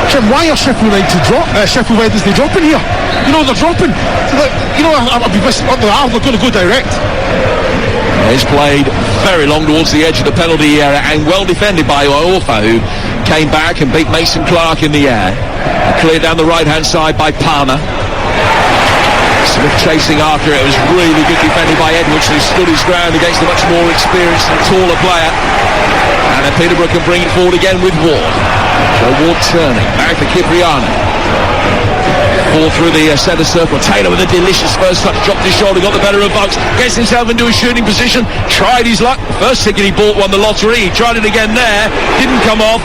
Jim, why are Sheffield Wednesday dropping here? They're dropping. I'll be missing what they are. They're going to go direct. It's played very long towards the edge of the penalty area and well defended by Iorfa, who came back and beat Mason Clark in the air. Cleared down the right hand side by Palmer. Smith chasing after it. It was really good defending by Edwards, who stood his ground against a much more experienced and taller player. And then Peterborough can bring it forward again with Ward. Joe Ward turning, back to Cipriano. Ball through the centre circle. Taylor with a delicious first touch, dropped his shoulder, got the better of Bucks, gets himself into a shooting position, tried his luck. First ticket he bought won the lottery. He tried it again there, didn't come off.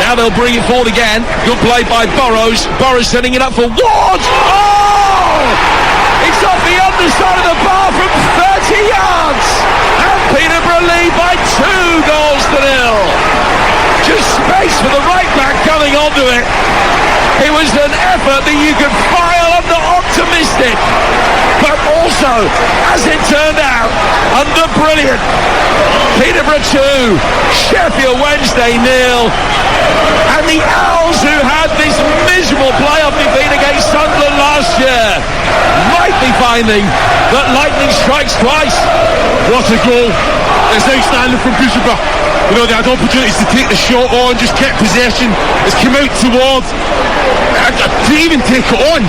Now they'll bring it forward again. Good play by Burrows. Burrows setting it up for Ward. Oh! It's off the underside of the bar from 30 yards. And Peterborough lead by 2 goals to 0. Just space for the right back coming onto it. It was an effort that you could file under optimistic, but also, as it turned out, under brilliant. Peterborough 2, Sheffield Wednesday 0. And the Owls, who had this miserable playoff defeat against Sunderland last year, might be finding that lightning strikes twice. What a goal. It's outstanding from Peterborough. You know, they had opportunities to take the shot on, just kept possession. It's come out towards, to even take it on.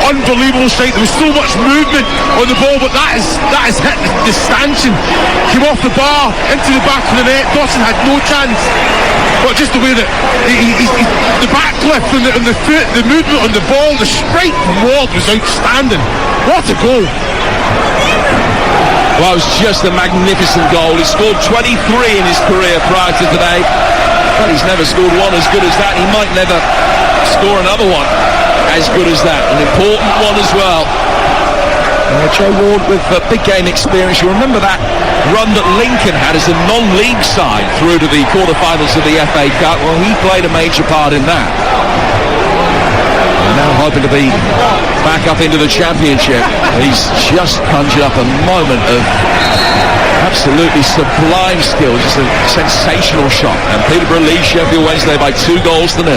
Unbelievable strike. There was so much movement on the ball, but that has hit the stanchion. Came off the bar, into the back of the net. Dawson had no chance. But just the way that the backlift and the foot, the movement on the ball, the strike from Ward was outstanding. What a goal. Well, it was just a magnificent goal. He scored 23 in his career prior to today. But he's never scored one as good as that. He might never score another one as good as that. An important one as well. Joe Ward with big game experience. You remember that run that Lincoln had as a non-league side through to the quarterfinals of the FA Cup? Well, he played a major part in that. Now hoping to be back up into the championship. He's just conjured up a moment of absolutely sublime skill, just a sensational shot. And Peterborough leads Sheffield Wednesday by 2 goals to 0.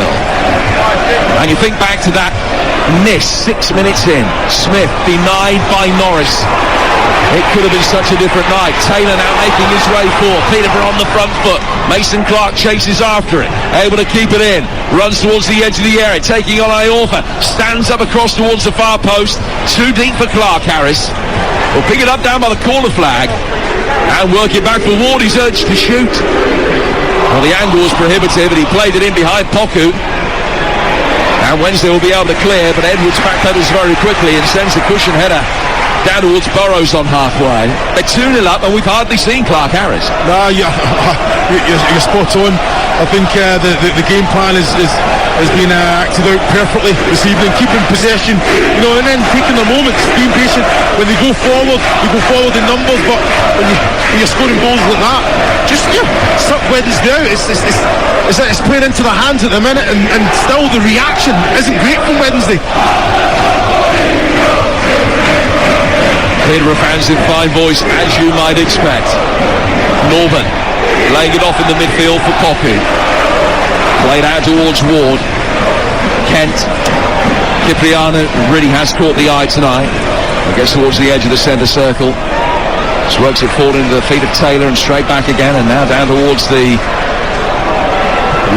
And you think back to that miss 6 minutes in. Smith denied by Norris. It could have been such a different night. Taylor now making his way forward. Peterborough on the front foot. Mason Clark chases after it. Able to keep it in. Runs towards the edge of the area. Taking on Iorfa. Stands up across towards the far post. Too deep for Clark, Harris. Will pick it up down by the corner flag. And work it back for Ward. He's urged to shoot. Well, the angle was prohibitive, and he played it in behind Poku. And Wednesday will be able to clear, but Edwards backpedals very quickly and sends the cushion header down towards Burrows on halfway. They're 2-0 up, and we've hardly seen Clark Harris. No, you're spot on. I think the game plan has been acted out perfectly this evening, keeping possession, you know, and then taking their moments, being patient. When they go forward in numbers, but when you're scoring goals like that, just suck Wednesday out. It's playing into their hands at the minute, and still the reaction isn't great from Wednesday. Peterborough fans in fine voice, as you might expect. Norman laying it off in the midfield for Poku. Played out towards Ward. Kent. Cipriano really has caught the eye tonight. He gets towards the edge of the centre circle. Just works it forward into the feet of Taylor and straight back again, and now down towards the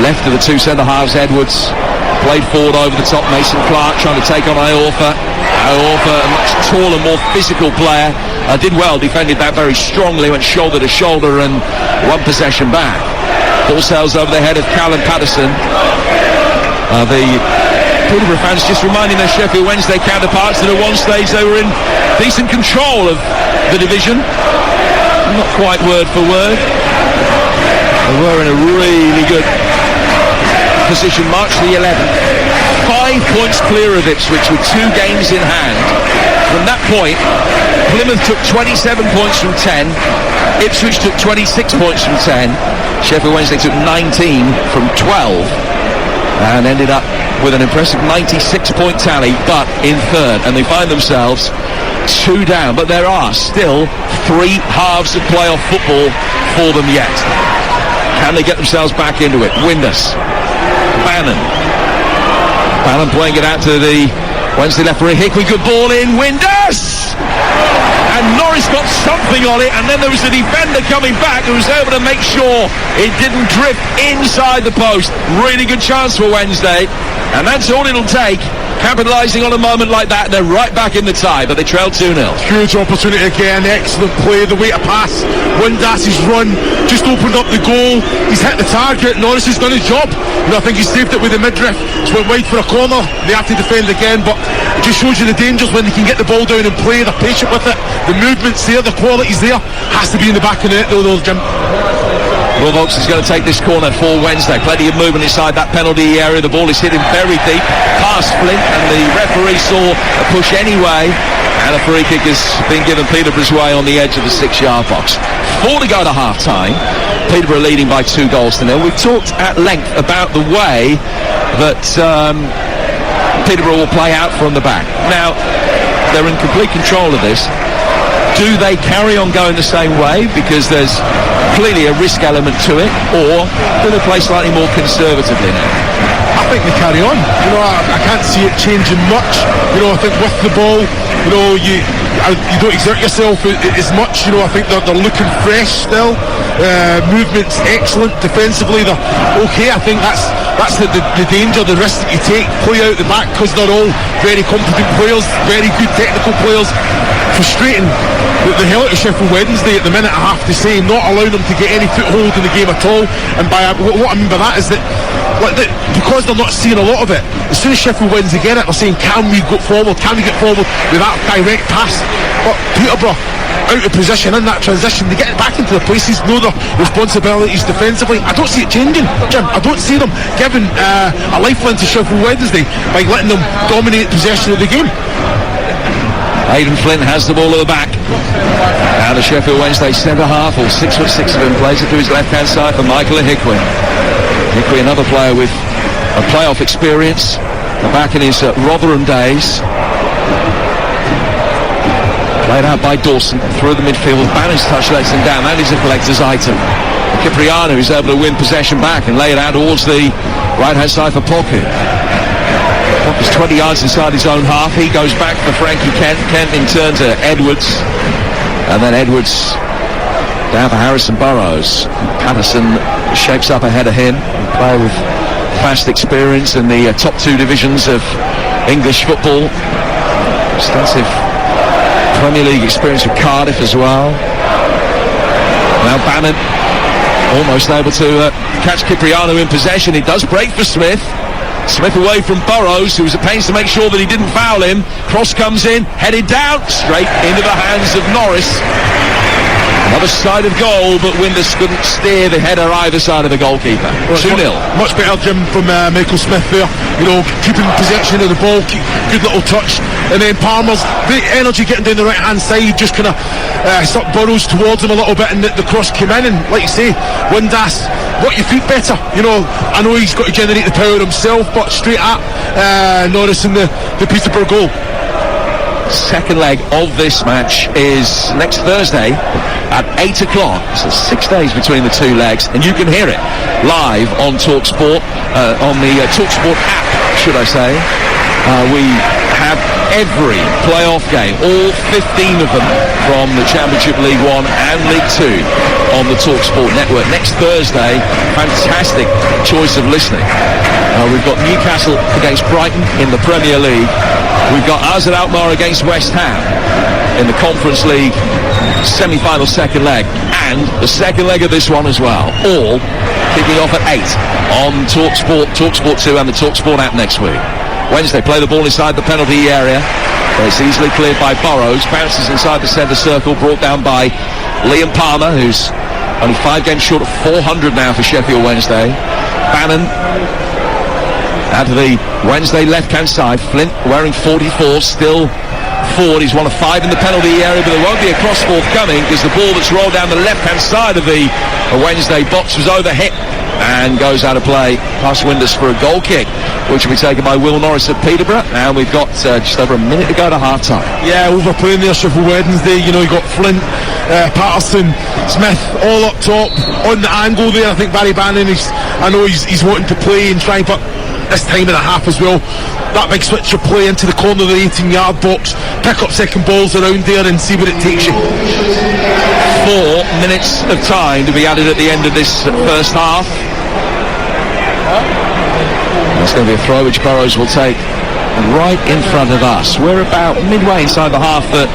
left of the 2 centre halves. Edwards played forward over the top. Mason Clark trying to take on Iorfa. Iorfa, a much taller, more physical player, did well, defended that very strongly, went shoulder to shoulder and won possession back. Ball sails over the head of Callum Patterson. The Peterborough fans just reminding their Sheffield Wednesday counterparts that at one stage they were in decent control of the division. Not quite word for word. They were in a really good position. March the 11th. 5 points clear of Ipswich with 2 games in hand. From that point, Plymouth took 27 points from 10. Ipswich took 26 points from 10. Sheffield Wednesday took 19 from 12. And ended up with an impressive 96-point tally, but in third. And they find themselves 2 down. But there are still 3 halves of playoff football for them yet. Can they get themselves back into it? Windus. Bannon playing it out to the Wednesday left for a Hickory. Good ball in. Windus! And Norris got something on it, and then there was a defender coming back who was able to make sure it didn't drift inside the post. Really good chance for Wednesday, and that's all it'll take capitalising on a moment like that. They're right back in the tie, but they trail 2-0. Huge opportunity again, excellent play, the way to pass. Windass's run just opened up the goal. He's hit the target. Norris has done his job. I think he saved it with the midriff. It's went wide for a corner. They have to defend again, but it just shows you the dangers when they can get the ball down and play. They're patient with it. The movement's there, the quality's there. Has to be in the back of the net though, Jim. Will Vokes is going to take this corner for Wednesday. Plenty of movement inside that penalty area. The ball is hitting very deep past Flint, and the referee saw a push anyway, and a free kick has been given Peterborough's way on the edge of the 6-yard box. 4 to go to half-time. Peterborough leading by 2 goals to 0. We've talked at length about the way that Peterborough will play out from the back. Now, they're in complete control of this. Do they carry on going the same way because there's clearly a risk element to it, or do they play slightly more conservatively now? I think they carry on. I can't see it changing much. I think with the ball, you don't exert yourself as much. I think they're looking fresh still. Movement's excellent. Defensively, they're okay. I think that's the danger, the risk that you take. Play out the back because they're all very competent players, very good technical players. Frustrating the hell out of Sheffield Wednesday at the minute, I have to say, not allowing them to get any foothold in the game at all. And what I mean by that is that because they're not seeing a lot of it, as soon as Sheffield Wednesday get it, they're saying, can we go forward, can we get forward with that direct pass? But Peterborough out of position in that transition, they get back into the places, know their responsibilities defensively. I don't see it changing, Jim. I don't see them giving a lifeline to Sheffield Wednesday by letting them dominate possession of the game. Aidan Flint has the ball at the back. Now the Sheffield Wednesday centre half, all 6'6" of him, plays it to his left hand side for Michael Hickwin. Hickwin, another player with a playoff experience, back in his Rotherham days. Played out by Dawson through the midfield. Bannon's touch lets him down. That is a collector's item. Cipriano is able to win possession back and lay it out towards the right hand side for Pocket. Pocket's 20 yards inside his own half. He goes back for Frankie Kent. Kent in turn to Edwards, and then Edwards down for Harrison Burrows. Patterson shapes up ahead of him. A player with fast experience in the top 2 divisions of English football. Extensive Premier League experience with Cardiff as well. Now Bannon almost able to catch Cipriano in possession. He does break for Smith. Smith away from Burrows, who was at pains to make sure that he didn't foul him. Cross comes in, headed down, straight into the hands of Norris. Another side of goal, but Windus couldn't steer the header either side of the goalkeeper. 2-0. Much better, Jim, from Michael Smith there. Keeping possession of the ball, good little touch. And then Palmer's great energy getting down the right-hand side, just kind of stuck Burrows towards him a little bit, and the cross came in. And like you say, Windass, got your feet better. I know he's got to generate the power himself, but straight at Norris in the Peterborough goal. Second leg of this match is next Thursday at 8 o'clock. So 6 days between the 2 legs, and you can hear it live on Talksport, on the Talksport app, should I say. We have every playoff game, all 15 of them from the Championship League 1 and League 2 on the Talksport network. Next Thursday, fantastic choice of listening. We've got Newcastle against Brighton in the Premier League. We've got us at Alkmaar against West Ham in the Conference League semi-final second leg, and the second leg of this one as well, all kicking off at 8 on Talksport, Talksport 2 and the Talksport app next week. Wednesday, play the ball inside the penalty area, but it's easily cleared by Burrows, bounces inside the centre circle, brought down by Liam Palmer, who's only 5 games short of 400 now for Sheffield Wednesday. Bannon out to the Wednesday left-hand side. Flint wearing 44, still forward. He's 1 of 5 in the penalty area, but there won't be a cross forthcoming because the ball that's rolled down the left-hand side of the Wednesday box was overhit and goes out of play past Windus for a goal kick, which will be taken by Will Norris at Peterborough. And we've got just over a minute to go to half-time. Yeah, overplaying there, Sheffield Wednesday. You've got Flint, Patterson, Smith all up top on the angle there. I think Barry Bannon, I know he's wanting to play and try, but this time and a half as well, that big switch of play into the corner of the 18-yard box, pick up second balls around there and see where it takes you. 4 minutes of time to be added at the end of this first half. It's going to be a throw which Burrows will take right in front of us. We're about midway inside the half that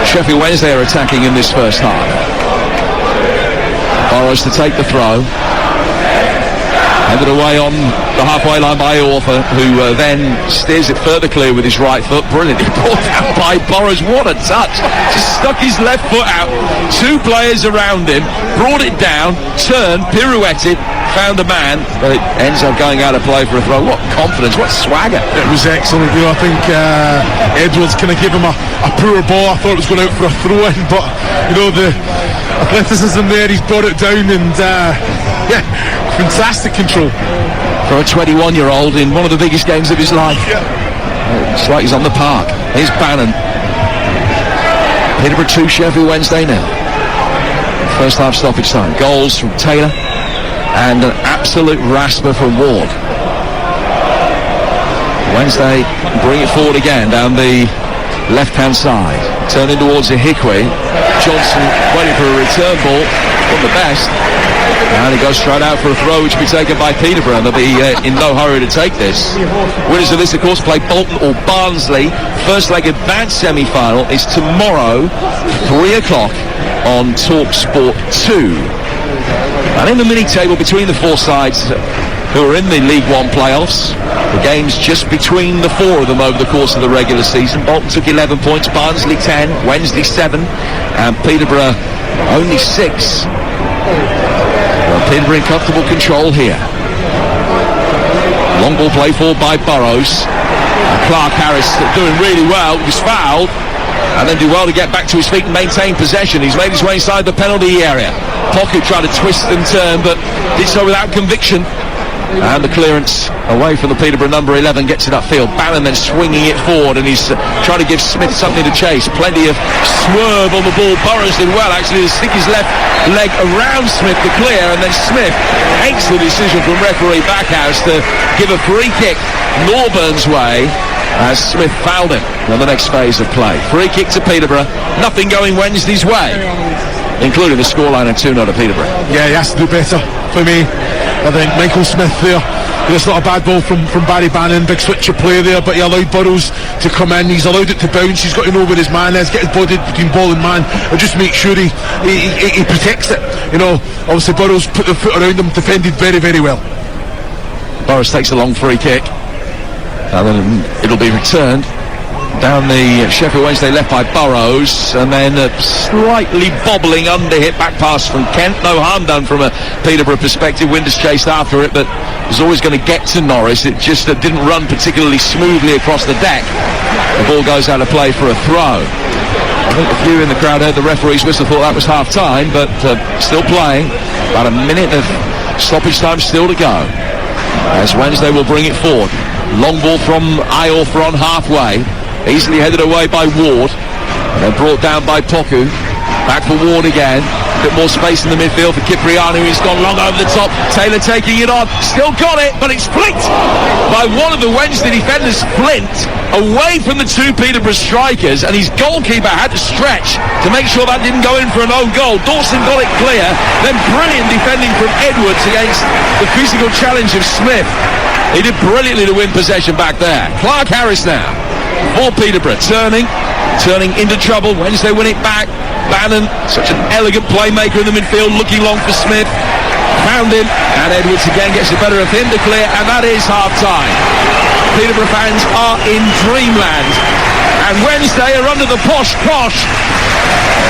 Sheffield Wednesday are attacking in this first half. Burrows to take the throw. Headed away on the halfway line by Orther, who then steers it further clear with his right foot. Brilliantly brought down by Burrows. What a touch. Just stuck his left foot out. Two players around him. Brought it down. Turned. Pirouetted. Found a man. But it ends up going out of play for a throw. What confidence. What swagger. It was excellent. I think Edwards kind of gave him a poor ball. I thought it was going out for a throw-in. But, the athleticism there. He's brought it down and, fantastic control. For a 21-year-old in one of the biggest games of his life. Yeah. It's like he's on the park. Here's Bannon. Peterborough 2, Sheffield Wednesday now. First half stoppage time. Goals from Taylor and an absolute rasper from Ward. Wednesday bring it forward again down the left-hand side. Turning towards Ihikwe. Johnson waiting for a return ball. Not the best. And he goes straight out for a throw, which will be taken by Peterborough, and they'll be in no hurry to take this. Winners of this, of course, play Bolton or Barnsley. First leg of that semi-final is tomorrow, 3 o'clock on Talksport 2. And in the mini-table between the four sides who are in the League One playoffs, the games just between the four of them over the course of the regular season. Bolton took 11 points, Barnsley 10, Wednesday 7, and Peterborough only 6. Peterborough in comfortable control here. Long ball play forward by Burrows. Clark Harris doing really well. He was fouled and then do well to get back to his feet and maintain possession. He's made his way inside the penalty area. Pocket tried to twist and turn but did so without conviction. And the clearance away from the Peterborough number 11 gets it upfield. Bannon then swinging it forward, and he's trying to give Smith something to chase. Plenty of swerve on the ball. Burrows did well actually to stick his left leg around Smith to clear, and then Smith hates the decision from referee Backhouse to give a free kick Norburn's way as Smith fouled him on the next phase of play. Free kick to Peterborough. Nothing going Wednesday's way, including the scoreline of 2-0 to Peterborough. Yeah, he has to do better for me. I think Michael Smith there, it's not a bad ball from Barry Bannon, big switch of play there, but he allowed Burrows to come in. He's allowed it to bounce. He's got to know where his man is, get his body between ball and man, and just make sure he protects it. Obviously Burrows put the foot around him, defended very, very well. Burrows takes a long free kick, and then it'll be returned down the Sheffield Wednesday left by Burrows, and then a slightly bobbling under-hit back pass from Kent. No harm done from a Peterborough perspective. Winders chased after it, but was always going to get to Norris. It just didn't run particularly smoothly across the deck. The ball goes out of play for a throw. I think a few in the crowd heard the referee's whistle, thought that was half-time, but still playing. About a minute of stoppage time still to go, as Wednesday will bring it forward. Long ball from Iorfa on halfway. Easily headed away by Ward, and then brought down by Poku. Back for Ward again. A bit more space in the midfield for Cipriano, who's gone long over the top. Taylor taking it on. Still got it, but it's flicked by one of the Wednesday defenders, Flint, away from the two Peterborough strikers, and his goalkeeper had to stretch to make sure that didn't go in for an own goal. Dawson got it clear. Then brilliant defending from Edwards against the physical challenge of Smith. He did brilliantly to win possession back there. Clark Harris now for Peterborough, turning into trouble. Wednesday win it back. Bannon, such an elegant playmaker in the midfield, looking long for Smith. Found him, and Edwards again gets the better of him to clear, and that is half-time. Peterborough fans are in dreamland, and Wednesday are under the posh,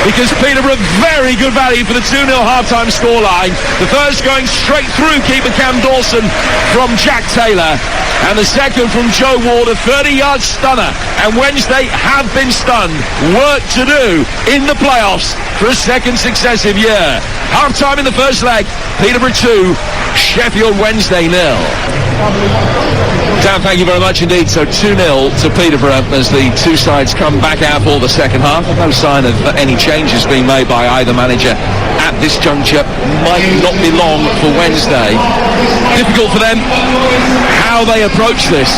because Peterborough very good value for the 2-0 half-time scoreline. The first going straight through keeper Cam Dawson from Jack Taylor, and the second from Joe Ward, a 30-yard stunner. And Wednesday have been stunned. Work to do in the playoffs for a second successive year. Half-time in the first leg, Peterborough 2, Sheffield Wednesday 0. Dan, thank you very much indeed. So 2-0 to Peterborough as the two sides come back out for the second half. No sign of any changes being made by either manager at this juncture. Might not be long for Wednesday. Difficult for them how they approach this.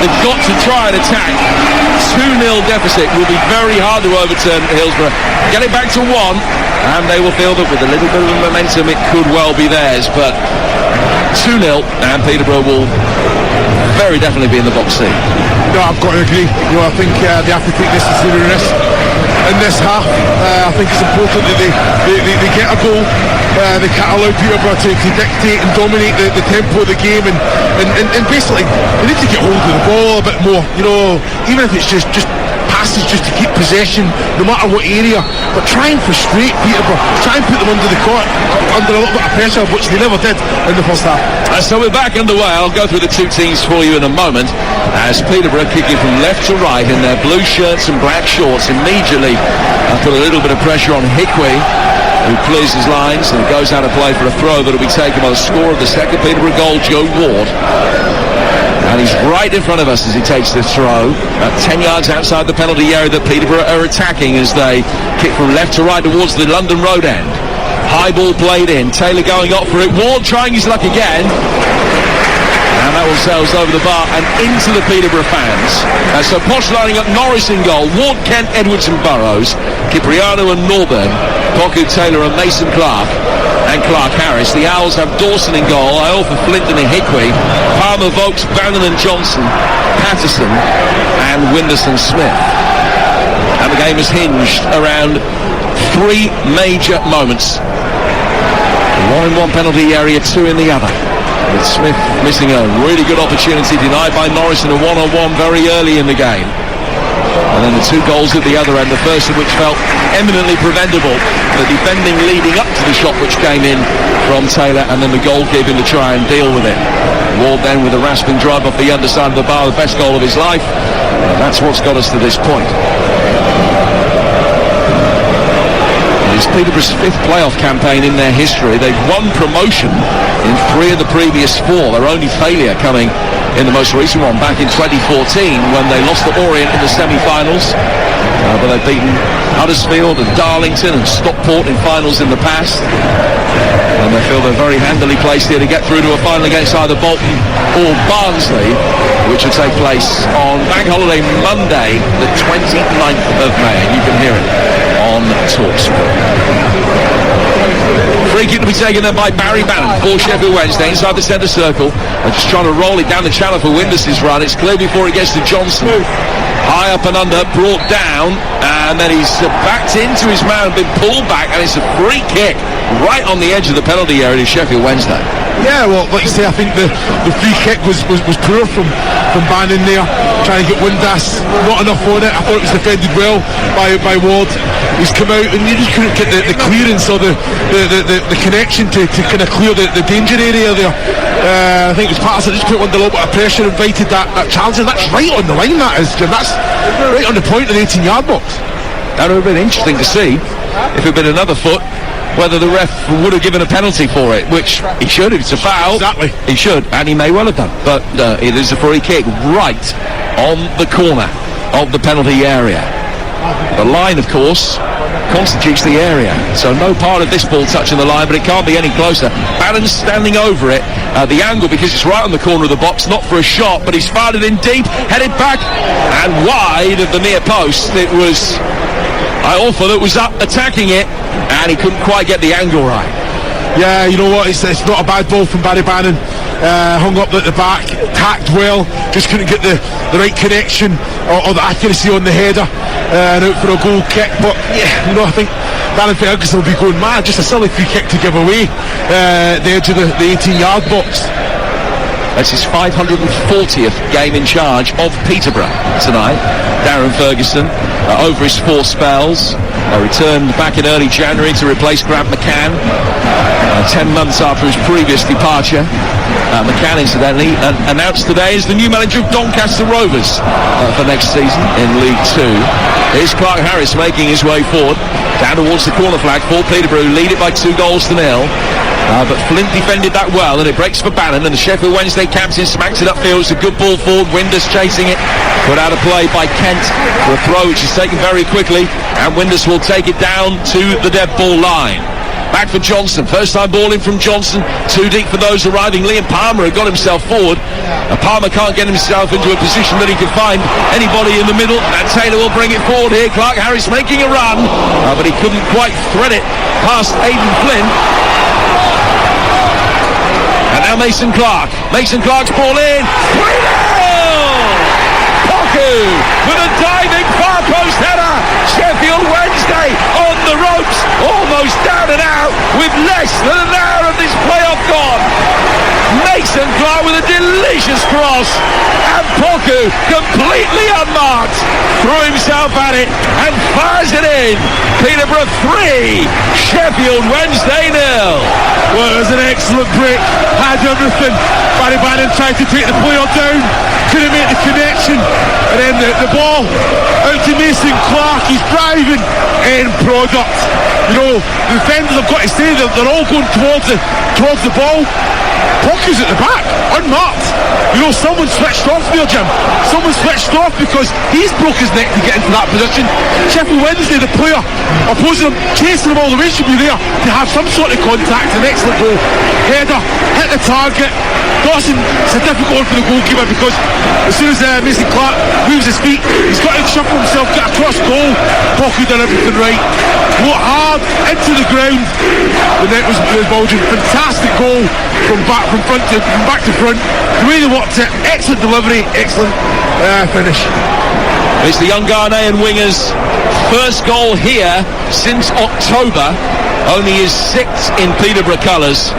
They've got to try and attack. 2-0 deficit will be very hard to overturn at Hillsborough. Get it back to 1, and they will feel that with a little bit of momentum it could well be theirs. But 2-0, and Peterborough will very definitely be in the box seat. No, I've got to agree. You know, I think they have to take this as serious risk in this half. I think it's important that they get a goal. They can't allow Peterborough to dictate and dominate the tempo of the game, and basically they need to get hold of the ball a bit more. You know, even if it's just passes just to keep possession, no matter what area, but try and frustrate Peterborough, try and put them under a little bit of pressure, which they never did in the first half. So we're back underway. I'll go through the two teams for you in a moment, as Peterborough kicking from left to right in their blue shirts and black shorts immediately put a little bit of pressure on Hickwey, who clears his lines and goes out of play for a throw that will be taken by the scorer of the second Peterborough goal, Joe Ward. And he's right in front of us as he takes this throw, 10 yards outside the penalty area that Peterborough are attacking as they kick from left to right towards the London Road end. High ball played in, Taylor going up for it, Ward trying his luck again. And that will sails over the bar and into the Peterborough fans. So Posh lining up Norris in goal, Ward, Kent, Edwards and Burrows, Cipriano and Norburn, Poku, Taylor and Mason Clark, and Clark Harris. The Owls have Dawson in goal, Iol for Flinton and Hickwey, Palmer, Vokes, Bannon and Johnson, Patterson and Winderson Smith. And the game is hinged around three major moments. One in one penalty area, two in the other. With Smith missing a really good opportunity denied by Norris in a one-on-one very early in the game. And then the two goals at the other end, the first of which felt eminently preventable. The defending leading up to the shot which came in from Taylor, and then the goalkeeping to try and deal with it. Ward then with a rasping drive off the underside of the bar, the best goal of his life. And that's what's got us to this point. It's Peterborough's fifth playoff campaign in their history. They've won promotion in three of the previous four. Their only failure coming in the most recent one back in 2014 when they lost to Orient in the semi-finals. But they've beaten Huddersfield and Darlington and Stockport in finals in the past. And they feel they're very handily placed here to get through to a final against either Bolton or Barnsley, which will take place on Bank Holiday Monday, the 29th of May. And you can hear it on Talksport. Free kick to be taken there by Barry Bannon for Sheffield Wednesday inside the centre circle. They're just trying to roll it down the channel for Windass' run. It's clear before it gets to Johnson. High up and under, brought down, and then he's backed into his man and been pulled back, and it's a free kick right on the edge of the penalty area to Sheffield Wednesday. Yeah, well, like you say, I think the free kick was poor from Bannon there, trying to get Windass, not enough on it. I thought it was defended well by Ward. He's come out and you just couldn't get the clearance or the connection to kind of clear the danger area there. I think it was Patterson just put under a little bit of pressure, invited that challenge, and that's right on the line, that is, Jim. That's right on the point of the 18-yard box. That would have been interesting to see if it had been another foot, whether the ref would have given a penalty for it, which he should. If it's a foul, exactly, he should, and he may well have done. But it is a free kick right on the corner of the penalty area. The line, of course, constitutes the area, so no part of this ball touching the line, but it can't be any closer. Bannon's standing over it, the angle, because it's right on the corner of the box, not for a shot, but he's fired it in deep, headed back and wide of the near post. It was Iolfa that was up attacking it, and he couldn't quite get the angle right. Yeah, you know what, it's not a bad ball from Barry Bannon. Hung up at the back, tacked well, just couldn't get the right connection or the accuracy on the header, and out for a goal kick. But yeah, you know, I think Darren Ferguson will be going mad. Just a silly free kick to give away the edge of the 18-yard box. That's his 540th game in charge of Peterborough tonight. Darren Ferguson, over his four spells, returned back in early January to replace Grant McCann, 10 months after his previous departure. McCann, incidentally, announced today as the new manager of Doncaster Rovers for next season in League 2. Here's Clark Harris making his way forward, down towards the corner flag for Peterborough, who lead it by 2-0. But Flint defended that well, and it breaks for Bannon, and the Sheffield Wednesday captain smacks it upfield. It's a good ball forward. Windass chasing it, put out of play by Kent for a throw which is taken very quickly, and Windass will take it down to the dead ball line. Back for Johnson, first time ball in from Johnson, too deep for those arriving. Liam Palmer had got himself forward. Palmer can't get himself into a position that he can find anybody in the middle, and Taylor will bring it forward here. Clark Harris making a run, but he couldn't quite thread it past Aidan Flynn. And Now Mason Clark. Mason Clark's ball in. 3-0! Poku with a diving far post header. Sheffield Wednesday on the ropes, almost down and out with less than an hour of this playoff gone. Mason Clark with a delicious cross, and Poku completely unmarked threw himself at it and fires it in. Peterborough 3, Sheffield Wednesday 0. Well, it was an excellent break, had everything. Barry Bannon tried to take the player down, couldn't make the connection, and then the ball out to Mason Clark. He's driving, end product. You know, the defenders have got to say that they're all going towards the ball. Poku's at the back, unmarked. You know, someone switched off there, Jim. Someone switched off because he's broke his neck to get into that position. Sheffield Wednesday, the player opposing him, chasing him all the way, should be there to have some sort of contact. An excellent goal. Header, hit the target. Dawson, it's a difficult one for the goalkeeper because as soon as Mason Clark moves his feet, he's got to shuffle himself, get across goal. Poku done everything right. Go hard into the ground. The net was bulging. Fantastic goal from back to front. The way they worked it, excellent delivery, excellent finish. It's the young Ghanaian winger's first goal here since October, only his sixth in Peterborough colours,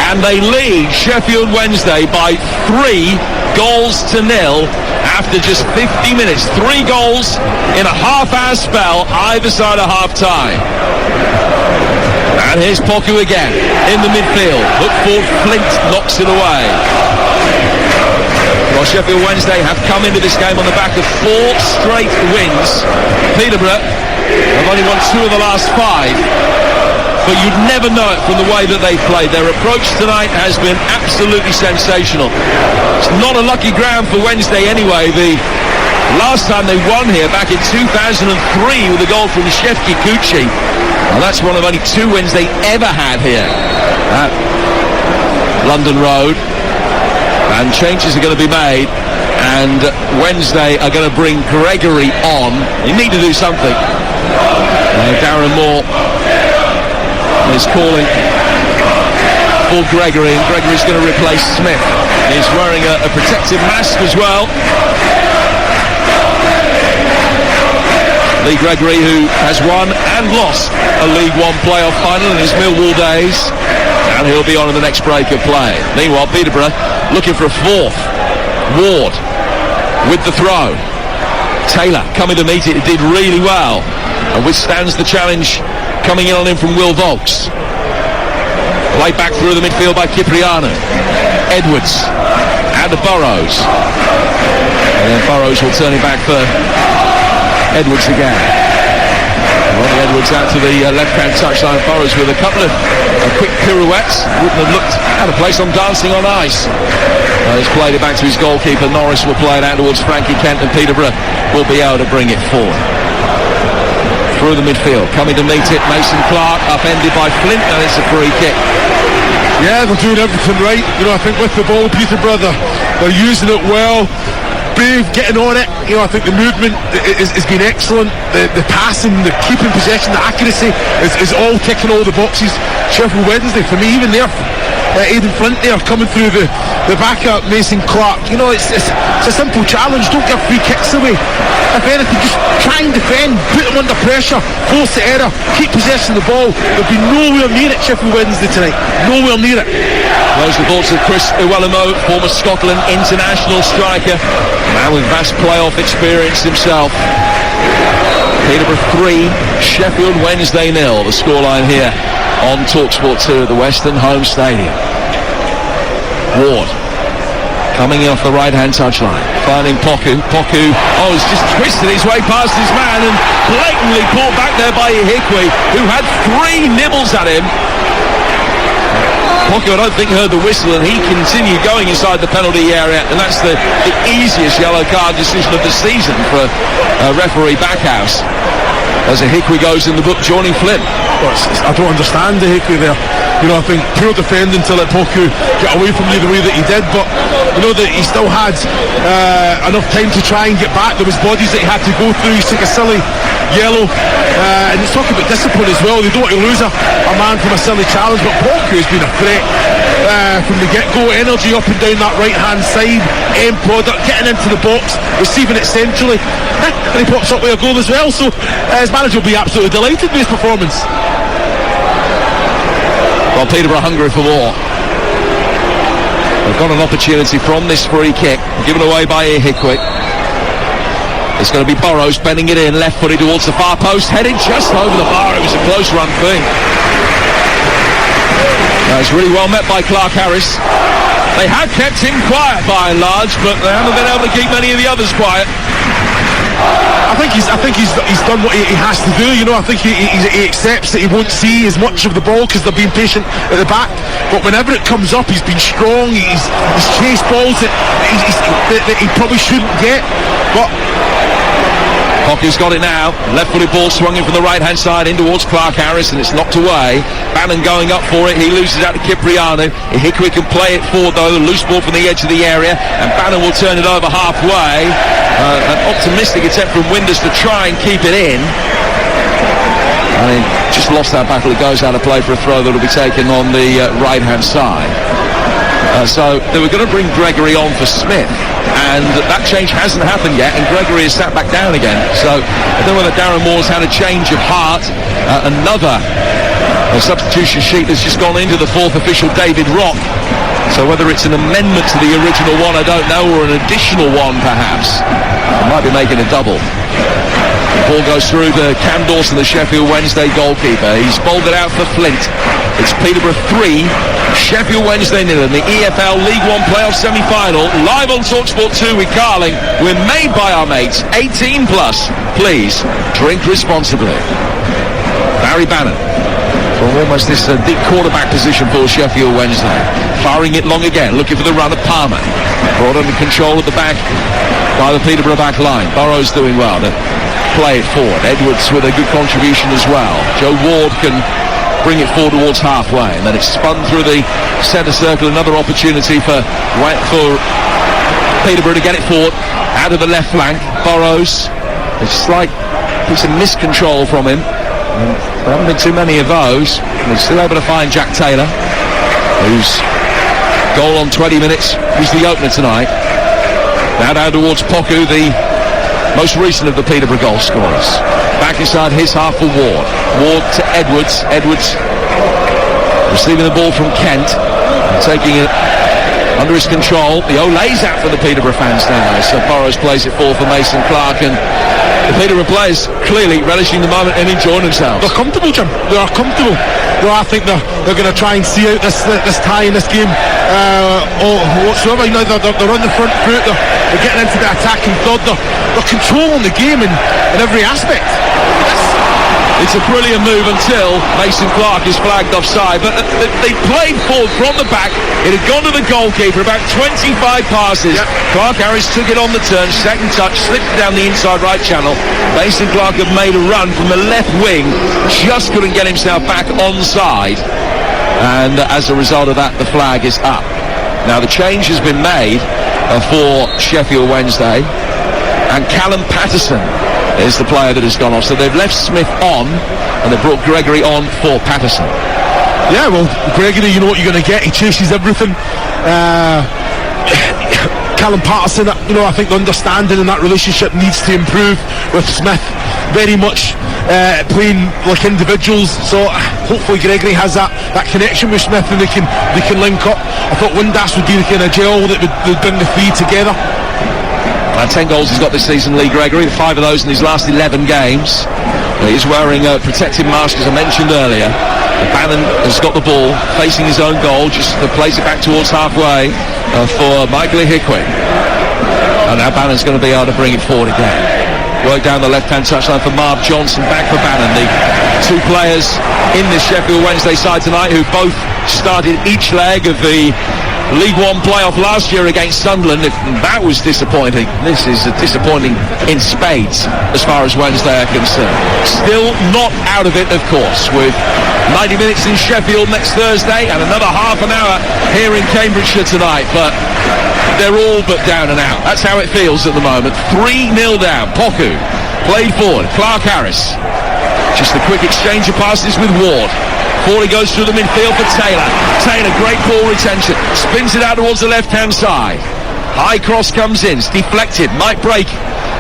and they lead Sheffield Wednesday by 3 goals to 0 after just 50 minutes. 3 goals in a half-hour spell, either side of half-time. And here's Poku again in the midfield. Look for Flint, knocks it away. Well, Sheffield Wednesday have come into this game on the back of 4 straight wins. Peterborough have only won 2 of the last 5. But you'd never know it from the way that they've played. Their approach tonight has been absolutely sensational. It's not a lucky ground for Wednesday anyway. The last time they won here back in 2003 with a goal from Shefki Kuchi. Well, that's one of only 2 wins they ever had here at London Road. And changes are going to be made, and Wednesday are going to bring Gregory on. They need to do something. Darren Moore is calling for Gregory, and Gregory's going to replace Smith. He's wearing a protective mask as well. Lee Gregory, who has won and lost a League One playoff final in his Millwall days, and he'll be on in the next break of play. Meanwhile, Peterborough looking for a 4th. Ward with the throw. Taylor coming to meet it, did really well and withstands the challenge coming in on him from Will Volks. Way back through the midfield by Cipriano. Edwards and to Burrows, and then Burrows will turn it back for Edwards again. Ronnie Edwards out to the left-hand touchline. Burrows with a couple of quick pirouettes. Wouldn't have looked out of place on dancing on ice. He's played it back to his goalkeeper. Norris will play it out towards Frankie Kent, and Peterborough will be able to bring it forward. Through the midfield, coming to meet it, Mason Clark, upended by Flint, and it's a free kick. Yeah, they're doing everything right. You know, I think with the ball, Peterborough, they're using it well. Brave getting on it. You know, I think the movement has been excellent. The passing, the keeping possession, the accuracy is all ticking all the boxes. Sheffield Wednesday, for me, even there, Aidan Flint there coming through the back up Mason Clark. You know, it's a simple challenge. Don't give free kicks away. If anything, just try and defend, put them under pressure, force the error, keep possession of the ball. They'll be nowhere near it, Sheffield Wednesday tonight. Nowhere near it. Those are the thoughts of Chris Iwelumo, former Scotland international striker, man with vast playoff experience himself. Peterborough 3, Sheffield Wednesday 0. The scoreline here on Talksport 2 at the Western Home Stadium. Ward coming in off the right-hand touchline, finding Poku. He's just twisted his way past his man and blatantly pulled back there by Ihikwe, who had 3 nibbles at him. Poku, I don't think, heard the whistle, and he continued going inside the penalty area, and that's the easiest yellow card decision of the season for referee Backhouse, as Ihikwe goes in the book joining Flynn. I don't understand Ihikwe there. You know, I think poor defending to let Poku get away from you the way that he did, but you know that he still had enough time to try and get back. There was bodies that he had to go through. He took a silly yellow, and it's talking about discipline as well. They don't want to lose a man from a silly challenge, but Poku has been a threat from the get-go. Energy up and down that right-hand side, end product, getting into the box, receiving it centrally, and he pops up with a goal as well. So his manager will be absolutely delighted with his performance. Well, Peterborough hungry for more. They've got an opportunity from this free kick, given away by Hickwit. It's going to be Burrows bending it in, left-footed towards the far post, heading just over the bar. It was a close-run thing. It's really well met by Clark Harris. They have kept him quiet by and large, but they haven't been able to keep many of the others quiet. I think he's done what he has to do. You know, I think he accepts that he won't see as much of the ball because they're being patient at the back. But whenever it comes up, he's been strong. He's chased balls that he probably shouldn't get. But Poku's got it now. Left-footed ball swung in from the right-hand side in towards Clark Harris, and it's knocked away. Bannon going up for it. He loses out to Cipriano. Hickwit can play it forward, though. The loose ball from the edge of the area, and Bannon will turn it over halfway. An optimistic attempt from Windus to try and keep it in. And he just lost that battle. It goes out of play for a throw that will be taken on the right-hand side. So they were going to bring Gregory on for Smith, and that change hasn't happened yet, and Gregory is sat back down again. So I don't know whether Darren Moore's had a change of heart. Another substitution sheet has just gone into the fourth official, David Rock. So whether it's an amendment to the original one, I don't know, or an additional one perhaps. It might be making a double. The ball goes through to Cam Dawson, the Sheffield Wednesday goalkeeper. He's bowled it out for Flint. It's Peterborough 3, Sheffield Wednesday 0 in the EFL League One playoff semi-final. Live on Talksport 2 with Carling. We're made by our mates, 18 plus. Please drink responsibly. Barry Bannon from almost this deep quarterback position for Sheffield Wednesday. Firing it long again, looking for the run of Palmer. Brought under control at the back by the Peterborough back line. Burrows doing well to play it forward. Edwards with a good contribution as well. Joe Ward can bring it forward towards halfway, and then it's spun through the centre circle. Another opportunity for Peterborough to get it forward out of the left flank. Burrows, a slight piece of miscontrol from him. There haven't been too many of those. They're still able to find Jack Taylor, whose goal on 20 minutes was the opener tonight. Now down towards Poku, the most recent of the Peterborough goal scorers. Back inside his half for Ward. Ward to Edwards. Edwards receiving the ball from Kent, taking it under his control. The Olays out for the Peterborough fans now. So Burrows plays it forward for Mason Clark, and the Peterborough players clearly relishing the moment and enjoying themselves. They're comfortable, Jim. They are comfortable. You know, I think they're going to try and see out this tie in this game whatsoever. You know, they're on the front foot. They're getting into the attacking third. They're controlling the game in every aspect. It's a brilliant move until Mason Clark is flagged offside. But they played forward from the back. It had gone to the goalkeeper, about 25 passes. Yep. Clark Harris took it on the turn, second touch, slipped it down the inside right channel. Mason Clark had made a run from the left wing, just couldn't get himself back onside. And as a result of that, the flag is up. Now the change has been made for Sheffield Wednesday, and Callum Patterson is the player that has gone off. So they've left Smith on, and they've brought Gregory on for Patterson. Yeah, well, Gregory, you know what you're going to get. He chases everything. Callum Patterson, you know, I think the understanding in that relationship needs to improve with Smith. Very much playing like individuals. So hopefully Gregory has that connection with Smith, and they can link up. I thought Windass would be the kind of gel that would bring the three together. 10 goals he's got this season, Lee Gregory, 5 of those in his last 11 games. He's wearing a protective mask, as I mentioned earlier. Bannon has got the ball, facing his own goal, just to place it back towards halfway for Michael Hickwit. And now Bannon's going to be able to bring it forward again. Work down the left-hand touchline for Marv Johnson, back for Bannon. The two players in this Sheffield Wednesday side tonight who both started each leg of the League One playoff last year against Sunderland. If that was disappointing, this is disappointing in spades as far as Wednesday are concerned. Still not out of it, of course, with 90 minutes in Sheffield next Thursday and another half an hour here in Cambridgeshire tonight, but they're all but down and out. That's how it feels at the moment. 3-0 down. Poku played forward. Clark Harris. Just a quick exchange of passes with Ward. Forley goes through the midfield for Taylor. Taylor, great ball retention. Spins it out towards the left-hand side. High cross comes in. It's deflected. Might break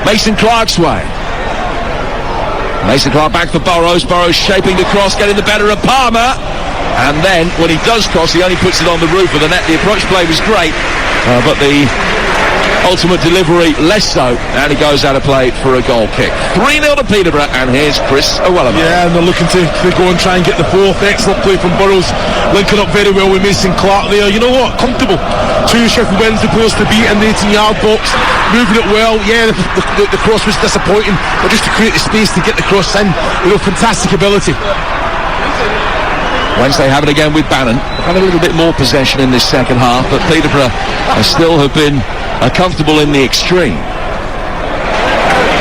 Mason Clark's way. Mason Clark back for Burrows. Burrows shaping the cross, getting the better of Palmer. And then, when he does cross, he only puts it on the roof of the net. The approach play was great, but the ultimate delivery less so, and he goes out of play for a goal kick. 3-0 to Peterborough, and here's Chris O'Welliman. Yeah, and they're looking to go and try and get the fourth. Excellent play from Burrows, linking up very well with Mason Clark there. You know what? Comfortable. Two Sheffield Wednesday players to beat in the 18-yard box, moving it well. Yeah, the cross was disappointing, but just to create the space to get the cross in, fantastic ability. Wednesday have it again with Bannon. Had a little bit more possession in this second half, but Peterborough still have been comfortable in the extreme.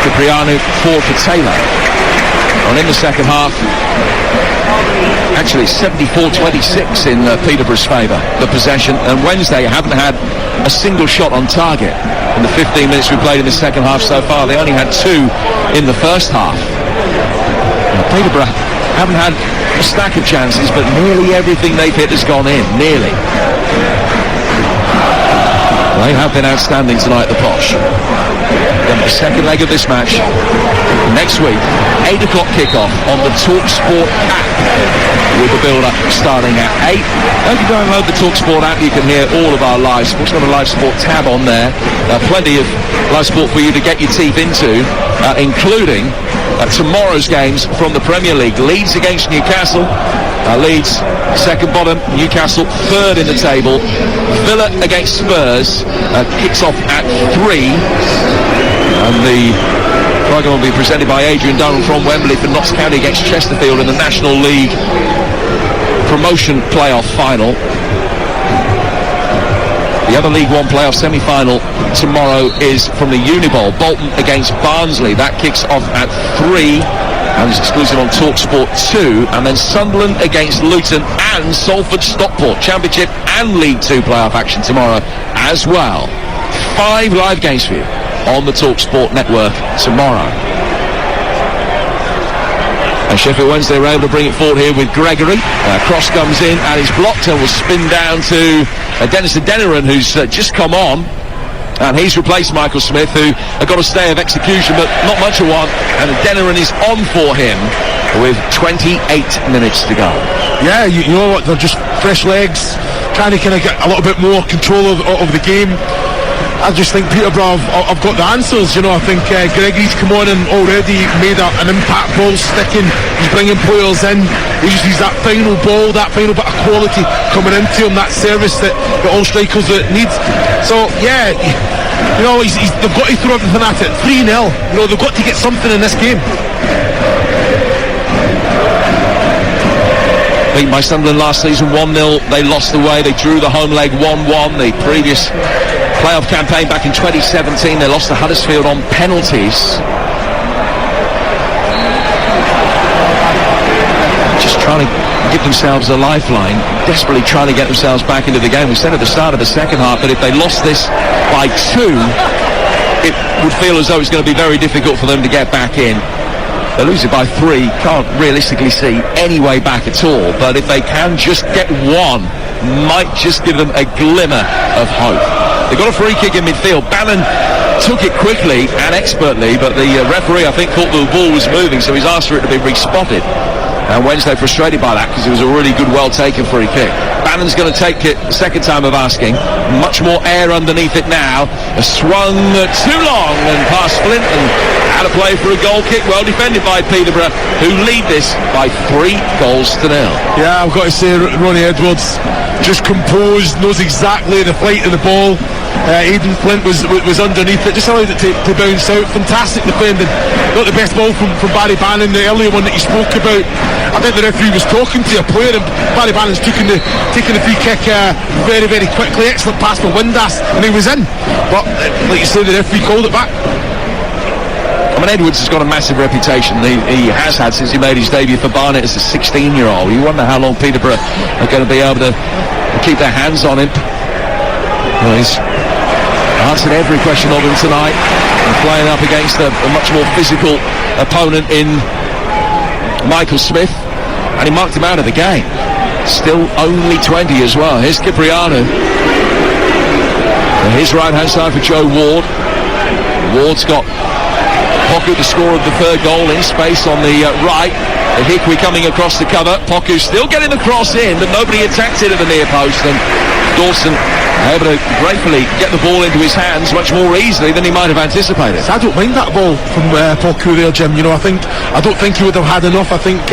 Cipriano forward for Taylor. And in the second half, actually 74-26 in Peterborough's favour, the possession. And Wednesday haven't had a single shot on target in the 15 minutes we played in the second half so far. They only had 2 in the first half. Now, Peterborough haven't had a stack of chances, but nearly everything they've hit has gone in. Nearly. They have been outstanding tonight, the Posh. Then the second leg of this match next week, 8 o'clock kickoff on the Talksport app, with the build-up starting at 8. If you go and load the Talksport app, you can hear all of our live sports. We've got a live sport tab on there. Plenty of live sport for you to get your teeth into, including tomorrow's games from the Premier League. Leeds against Newcastle. Leeds second bottom, Newcastle third in the table. Villa against Spurs kicks off at 3, and the programme will be presented by Adrian Dunham from Wembley for Notts County against Chesterfield in the National League promotion playoff final. The other League One playoff semi-final tomorrow is from the Unibowl, Bolton against Barnsley. That kicks off at 3 and is exclusive on Talksport 2. And then Sunderland against Luton and Salford Stockport, Championship and League 2 playoff action tomorrow as well. 5 live games for you on the Talksport network tomorrow. And Sheffield Wednesday were able to bring it forward here with Gregory. Cross comes in and is blocked and will spin down to Dennis Adeniran, who's just come on. And he's replaced Michael Smith, who got a stay of execution, but not much of one. And Adeniran is on for him with 28 minutes to go. Yeah, you know what? They're just fresh legs, trying to kind of get a little bit more control of the game. I just think Peterborough have got the answers. I think Gregory's come on and already made an impact ball sticking. He's bringing players in. He's that final ball, that final bit of quality coming into him, that service that all strikers need. So, yeah, they've got to throw everything at it. 3-0. They've got to get something in this game. Beaten by Sunderland last season 1-0. They lost away. They drew the home leg 1-1. The previous playoff campaign back in 2017, they lost to Huddersfield on penalties. Just trying to give themselves a lifeline, desperately trying to get themselves back into the game. We said at the start of the second half that if they lost this by 2, it would feel as though it's going to be very difficult for them to get back in. They lose it by 3, can't realistically see any way back at all, but if they can just get 1, might just give them a glimmer of hope. They got a free kick in midfield. Bannon took it quickly and expertly, but the referee, I think, thought the ball was moving, so he's asked for it to be respotted. And Wednesday frustrated by that because it was a really good, well-taken free kick. Bannon's going to take it the second time of asking. Much more air underneath it now. A swung too long and past Flint and out of play for a goal kick. Well defended by Peterborough, who lead this by 3 goals to 0. Yeah, I've got to say, Ronnie Edwards just composed, knows exactly the flight of the ball. Aidan Flint was underneath it, just allowed it to bounce out. Fantastic defending. Not the best ball from Barry Bannon, the earlier one that you spoke about. I think the referee was talking to a player, and Barry Bannon's taking the free kick very, very quickly. Excellent pass for Windass, and he was in. But like you say, the referee called it back. I mean, Edwards has got a massive reputation. He has had since he made his debut for Barnet as a 16-year-old. You wonder how long Peterborough are going to be able to keep their hands on him. Well, he's answered every question of him tonight, and playing up against a much more physical opponent in Michael Smith, and he marked him out of the game. Still only 20 as well. Here's Cipriano. His right-hand side for Joe Ward. Ward's got Poku, the scorer of the third goal, in space on the right. Hickory coming across the cover. Poku still getting the cross in, but nobody attacked it at the near post, and Dawson able to gratefully get the ball into his hands much more easily than he might have anticipated. I don't mind that ball from Poku there, Jim. You know, I don't think he would have had enough. I think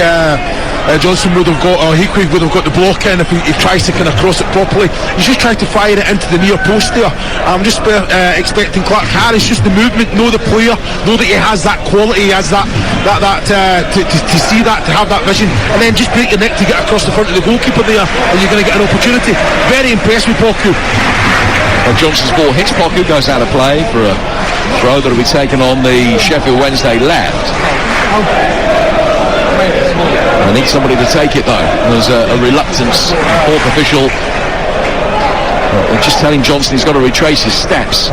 Johnson would have got, or Hickory would have got the block in if he tries to kind of cross it properly. He's just tried to fire it into the near post there. I'm just expecting Clark Harris, just the movement, know the player, know that he has that quality, he has that to see that, to have that vision, and then just break your neck to get across the front of the goalkeeper there, and you're going to get an opportunity. Very impressed with Poku. Well, Johnson's ball hits Poku, goes out of play for a throw that will be taken on the Sheffield Wednesday left. I need somebody to take it though. There's a reluctance. Fourth official just telling Johnson he's got to retrace his steps.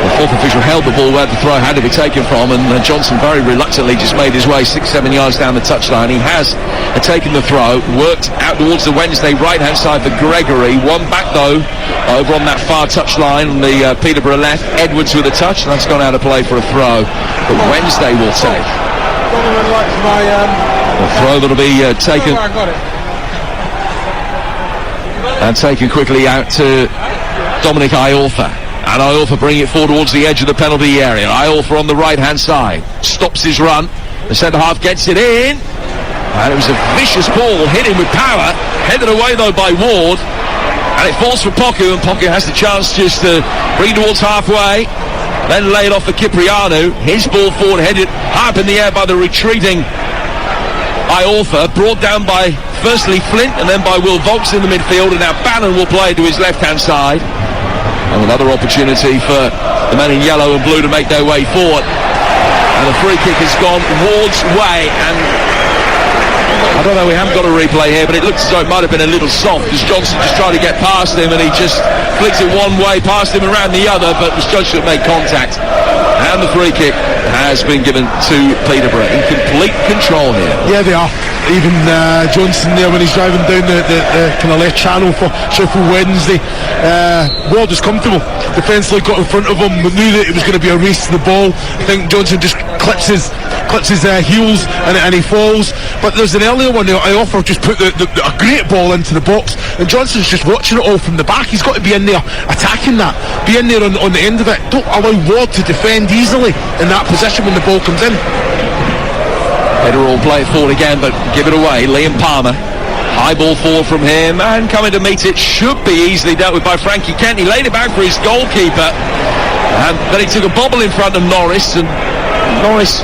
The fourth official held the ball where the throw had to be taken from, and Johnson very reluctantly just made his way 6-7 yards down the touchline. He has taken the throw, worked out towards the Wednesday right-hand side for Gregory. One back though, over on that far touchline on the Peterborough left. Edwards with a touch, and that's gone out of play for a throw. But Wednesday will take. A throw that'll be taken and taken quickly out to Dominic Iorfa. And Iorfa bringing it forward towards the edge of the penalty area. Iorfa on the right-hand side stops his run. The centre-half gets it in. And it was a vicious ball, hit him with power. Headed away, though, by Ward. And it falls for Poku, and Poku has the chance just to bring it towards halfway. Then laid off for Cipriano. His ball forward, headed high up in the air by the retreating Iorfa. Brought down by, firstly, Flint, and then by Will Volks in the midfield. And now Bannon will play to his left-hand side. And another opportunity for the men in yellow and blue to make their way forward. And the free kick has gone Ward's way, and I don't know, we haven't got a replay here, but it looks as though it might have been a little soft as Johnson just tried to get past him, and he just flicks it one way, past him around the other, but was judged to have made contact. And the free kick has been given to Peterborough, in complete control here. Yeah, they are. Even Johnson there, when he's driving down the kind of left channel for Sheffield Wednesday, Ward was comfortable. Defensively got in front of him, but knew that it was going to be a race to the ball. I think Johnson just clips his heels and he falls. But there's an earlier one there. Iorfa just put a great ball into the box, and Johnson's just watching it all from the back. He's got to be in there attacking that, be in there on the end of it. Don't allow Ward to defend easily in that position when the ball comes in. Peterborough will play it forward again, but give it away. Liam Palmer, high ball forward from him, and coming to meet it should be easily dealt with by Frankie Kent. He laid it back for his goalkeeper, and then he took a bobble in front of Norris, and Norris,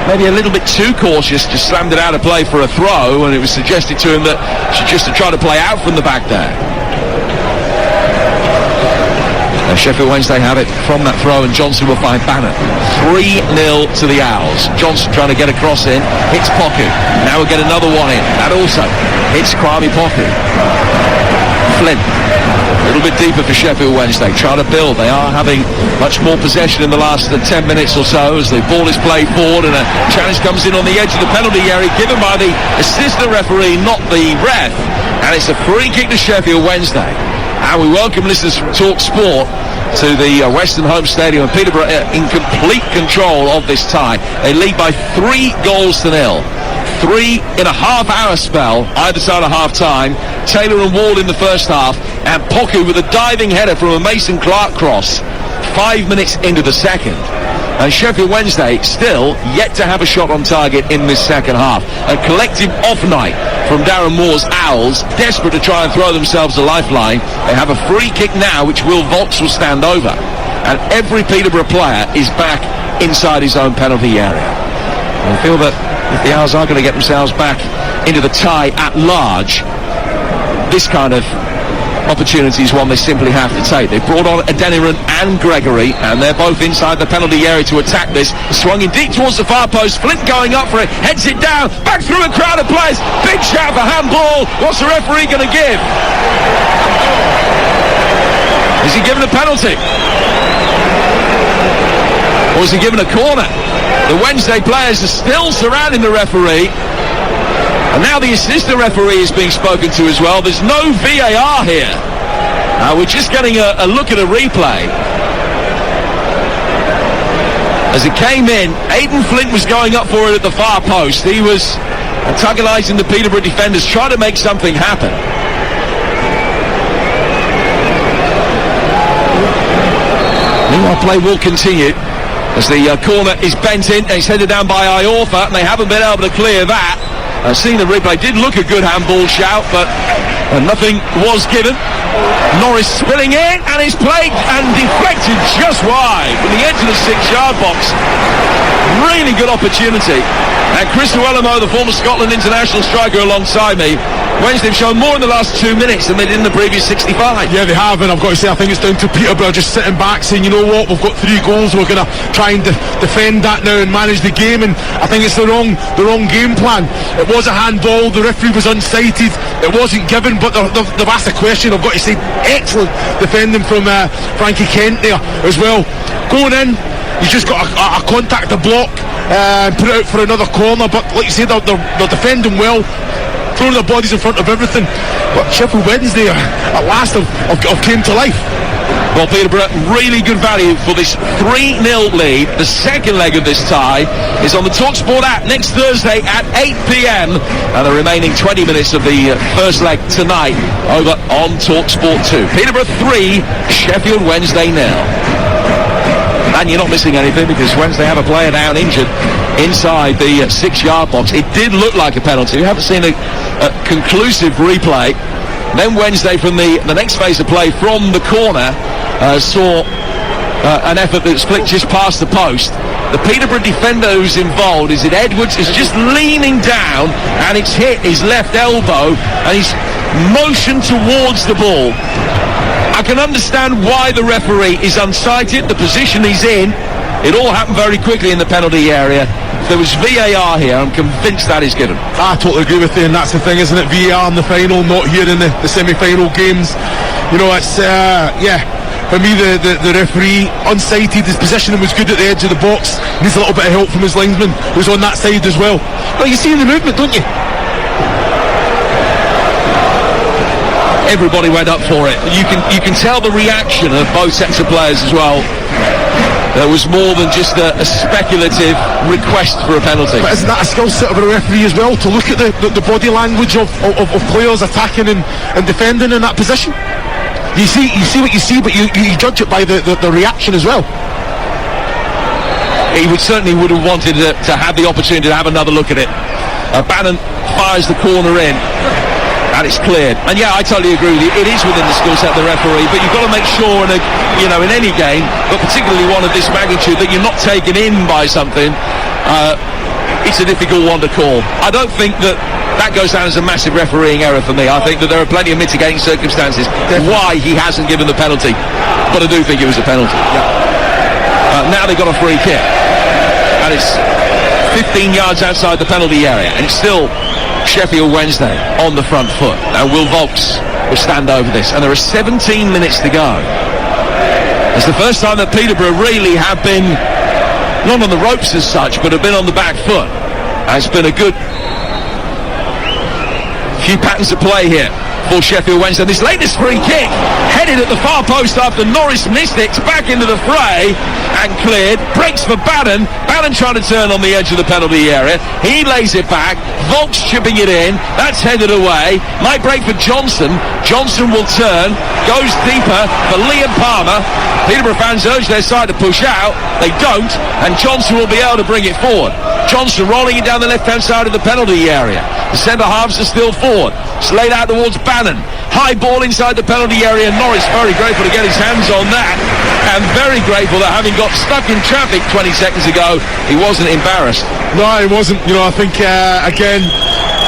maybe a little bit too cautious, just slammed it out of play for a throw, and it was suggested to him that he should just try to play out from the back there. Sheffield Wednesday have it from that throw, and Johnson will find Bannon. 3-0 to the Owls. Johnson trying to get a cross in, hits Poku. Now we'll get another one in. That also hits Kwame Poku. Flint, a little bit deeper for Sheffield Wednesday, trying to build. They are having much more possession in the last 10 minutes or so as the ball is played forward, and a challenge comes in on the edge of the penalty area, given by the assistant referee, not the ref, and it's a free kick to Sheffield Wednesday. And we welcome listeners from Talksport to the Western Home Stadium, and Peterborough in complete control of this tie. They lead by 3 goals to 0. 3 in a half-hour spell, either side of half-time. Taylor and Ward in the first half, and Poku with a diving header from a Mason Clark cross 5 minutes into the second. And Sheffield Wednesday still yet to have a shot on target in this second half. A collective off night from Darren Moore's Owls, desperate to try and throw themselves a lifeline. They have a free kick now, which Will Volks will stand over. And every Peterborough player is back inside his own penalty area. I feel that if the Owls are going to get themselves back into the tie at large, this kind of opportunity is one they simply have to take. They've brought on Adeniran and Gregory, and they're both inside the penalty area to attack this. Swung in deep towards the far post. Flint going up for it, heads it down, back through a crowd of players. Big shout for handball. What's the referee going to give? Is he given a penalty? Or is he given a corner? The Wednesday players are still surrounding the referee. And now the assistant referee is being spoken to as well. There's no VAR here. We're just getting a look at a replay. As it came in, Aidan Flint was going up for it at the far post. He was antagonising the Peterborough defenders, trying to make something happen. Meanwhile, play will continue as the corner is bent in. It's headed down by Iorfa, and they haven't been able to clear that. Seeing the replay, did look a good handball shout, but nothing was given. Norris spilling in, and it's played and deflected just wide from the edge of the 6-yard box. Really good opportunity. And Chris Uelamo, the former Scotland international striker alongside me, Wednesday have shown more in the last 2 minutes than they did in the previous 65. Yeah, they have, and I've got to say, I think it's down to Peterborough just sitting back saying, you know what, we've got 3 goals, we're going to try and defend that now and manage the game, and I think it's the wrong game plan. It was a handball, the referee was unsighted, it wasn't given, but they've asked a question. I've got to say, excellent defending from Frankie Kent there as well. Going in, he's just got a contact the block and put it out for another corner, but like you say, they're defending well, throwing their bodies in front of everything. But Sheffield Wednesday at last have came to life. Well, Peterborough, really good value for this 3-0 lead. The second leg of this tie is on the Talksport app next Thursday at 8 p.m. and the remaining 20 minutes of the first leg tonight over on Talksport 2. Peterborough 3, Sheffield Wednesday 0. And you're not missing anything because Wednesday have a player down injured inside the 6-yard box. It did look like a penalty. We haven't seen a conclusive replay. Then Wednesday, from the next phase of play from the corner, saw an effort that split just past the post. The Peterborough defender who's involved, is it Edwards, is just leaning down and it's hit his left elbow and he's motioned towards the ball. I can understand why the referee is unsighted, the position he's in. It all happened very quickly in the penalty area. If there was VAR here, I'm convinced that is given. I totally agree with you, and that's the thing, isn't it? VAR in the final, not here in the semi-final games. You know, it's, for me, the referee, unsighted, his positioning was good at the edge of the box. Needs a little bit of help from his linesman, who's on that side as well. But you see the movement, don't you? Everybody went up for it. You can tell the reaction of both sets of players as well. There was more than just a speculative request for a penalty. But isn't that a skill set of a referee as well, to look at the body language of players attacking and defending in that position? You see what you see, but you judge it by the reaction as well. He would have wanted to have the opportunity to have another look at it. Bannon fires the corner in. And it's cleared. And yeah, I totally agree with you. It is within the skill set of the referee, but you've got to make sure in any game, but particularly one of this magnitude, that you're not taken in by something. It's a difficult one to call. I don't think that goes down as a massive refereeing error for me. I think that there are plenty of mitigating circumstances why he hasn't given the penalty, but I do think it was a penalty. Now they've got a free kick, and it's 15 yards outside the penalty area, and it's still Sheffield Wednesday on the front foot. Now Will Volks will stand over this, and there are 17 minutes to go. It's the first time that Peterborough really have been not on the ropes as such, but have been on the back foot. It's been a good few patterns of play here for Sheffield Wednesday. This latest free kick headed at the far post after Norris missed it, back into the fray and cleared. Breaks for Bannon. Bannon trying to turn on the edge of the penalty area. He lays it back. Volks chipping it in. That's headed away. Might break for Johnson. Johnson will turn. Goes deeper for Liam Palmer. Peterborough fans urge their side to push out. They don't, and Johnson will be able to bring it forward. Johnson rolling it down the left-hand side of the penalty area. The centre-halves are still forward. It's laid out towards Bannon. High ball inside the penalty area. Norris very grateful to get his hands on that, and very grateful that having got stuck in traffic 20 seconds ago, he wasn't embarrassed. No, he wasn't. You know, I think, again,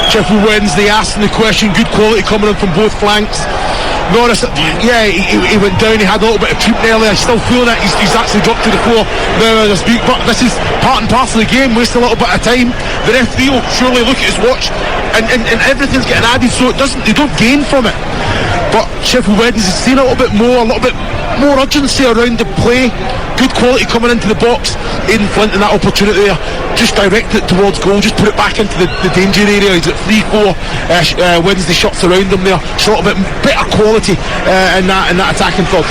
Sheffield Wednesday asking the question, good quality coming in from both flanks. Norris, yeah, he went down, he had a little bit of treatment earlier. I still feel that he's actually dropped to the floor now as I speak, but this is part and parcel of the game. Waste a little bit of time. The referee will surely look at his watch, and everything's getting added, so they don't gain from it. But Sheffield Wednesday's seen a little bit more urgency around the play. Good quality coming into the box. Aidan Flint in that opportunity there, just direct it towards goal, just put it back into the danger area. He's at 3-4 Wednesday shots around him there. Just a little bit better quality in that attacking third.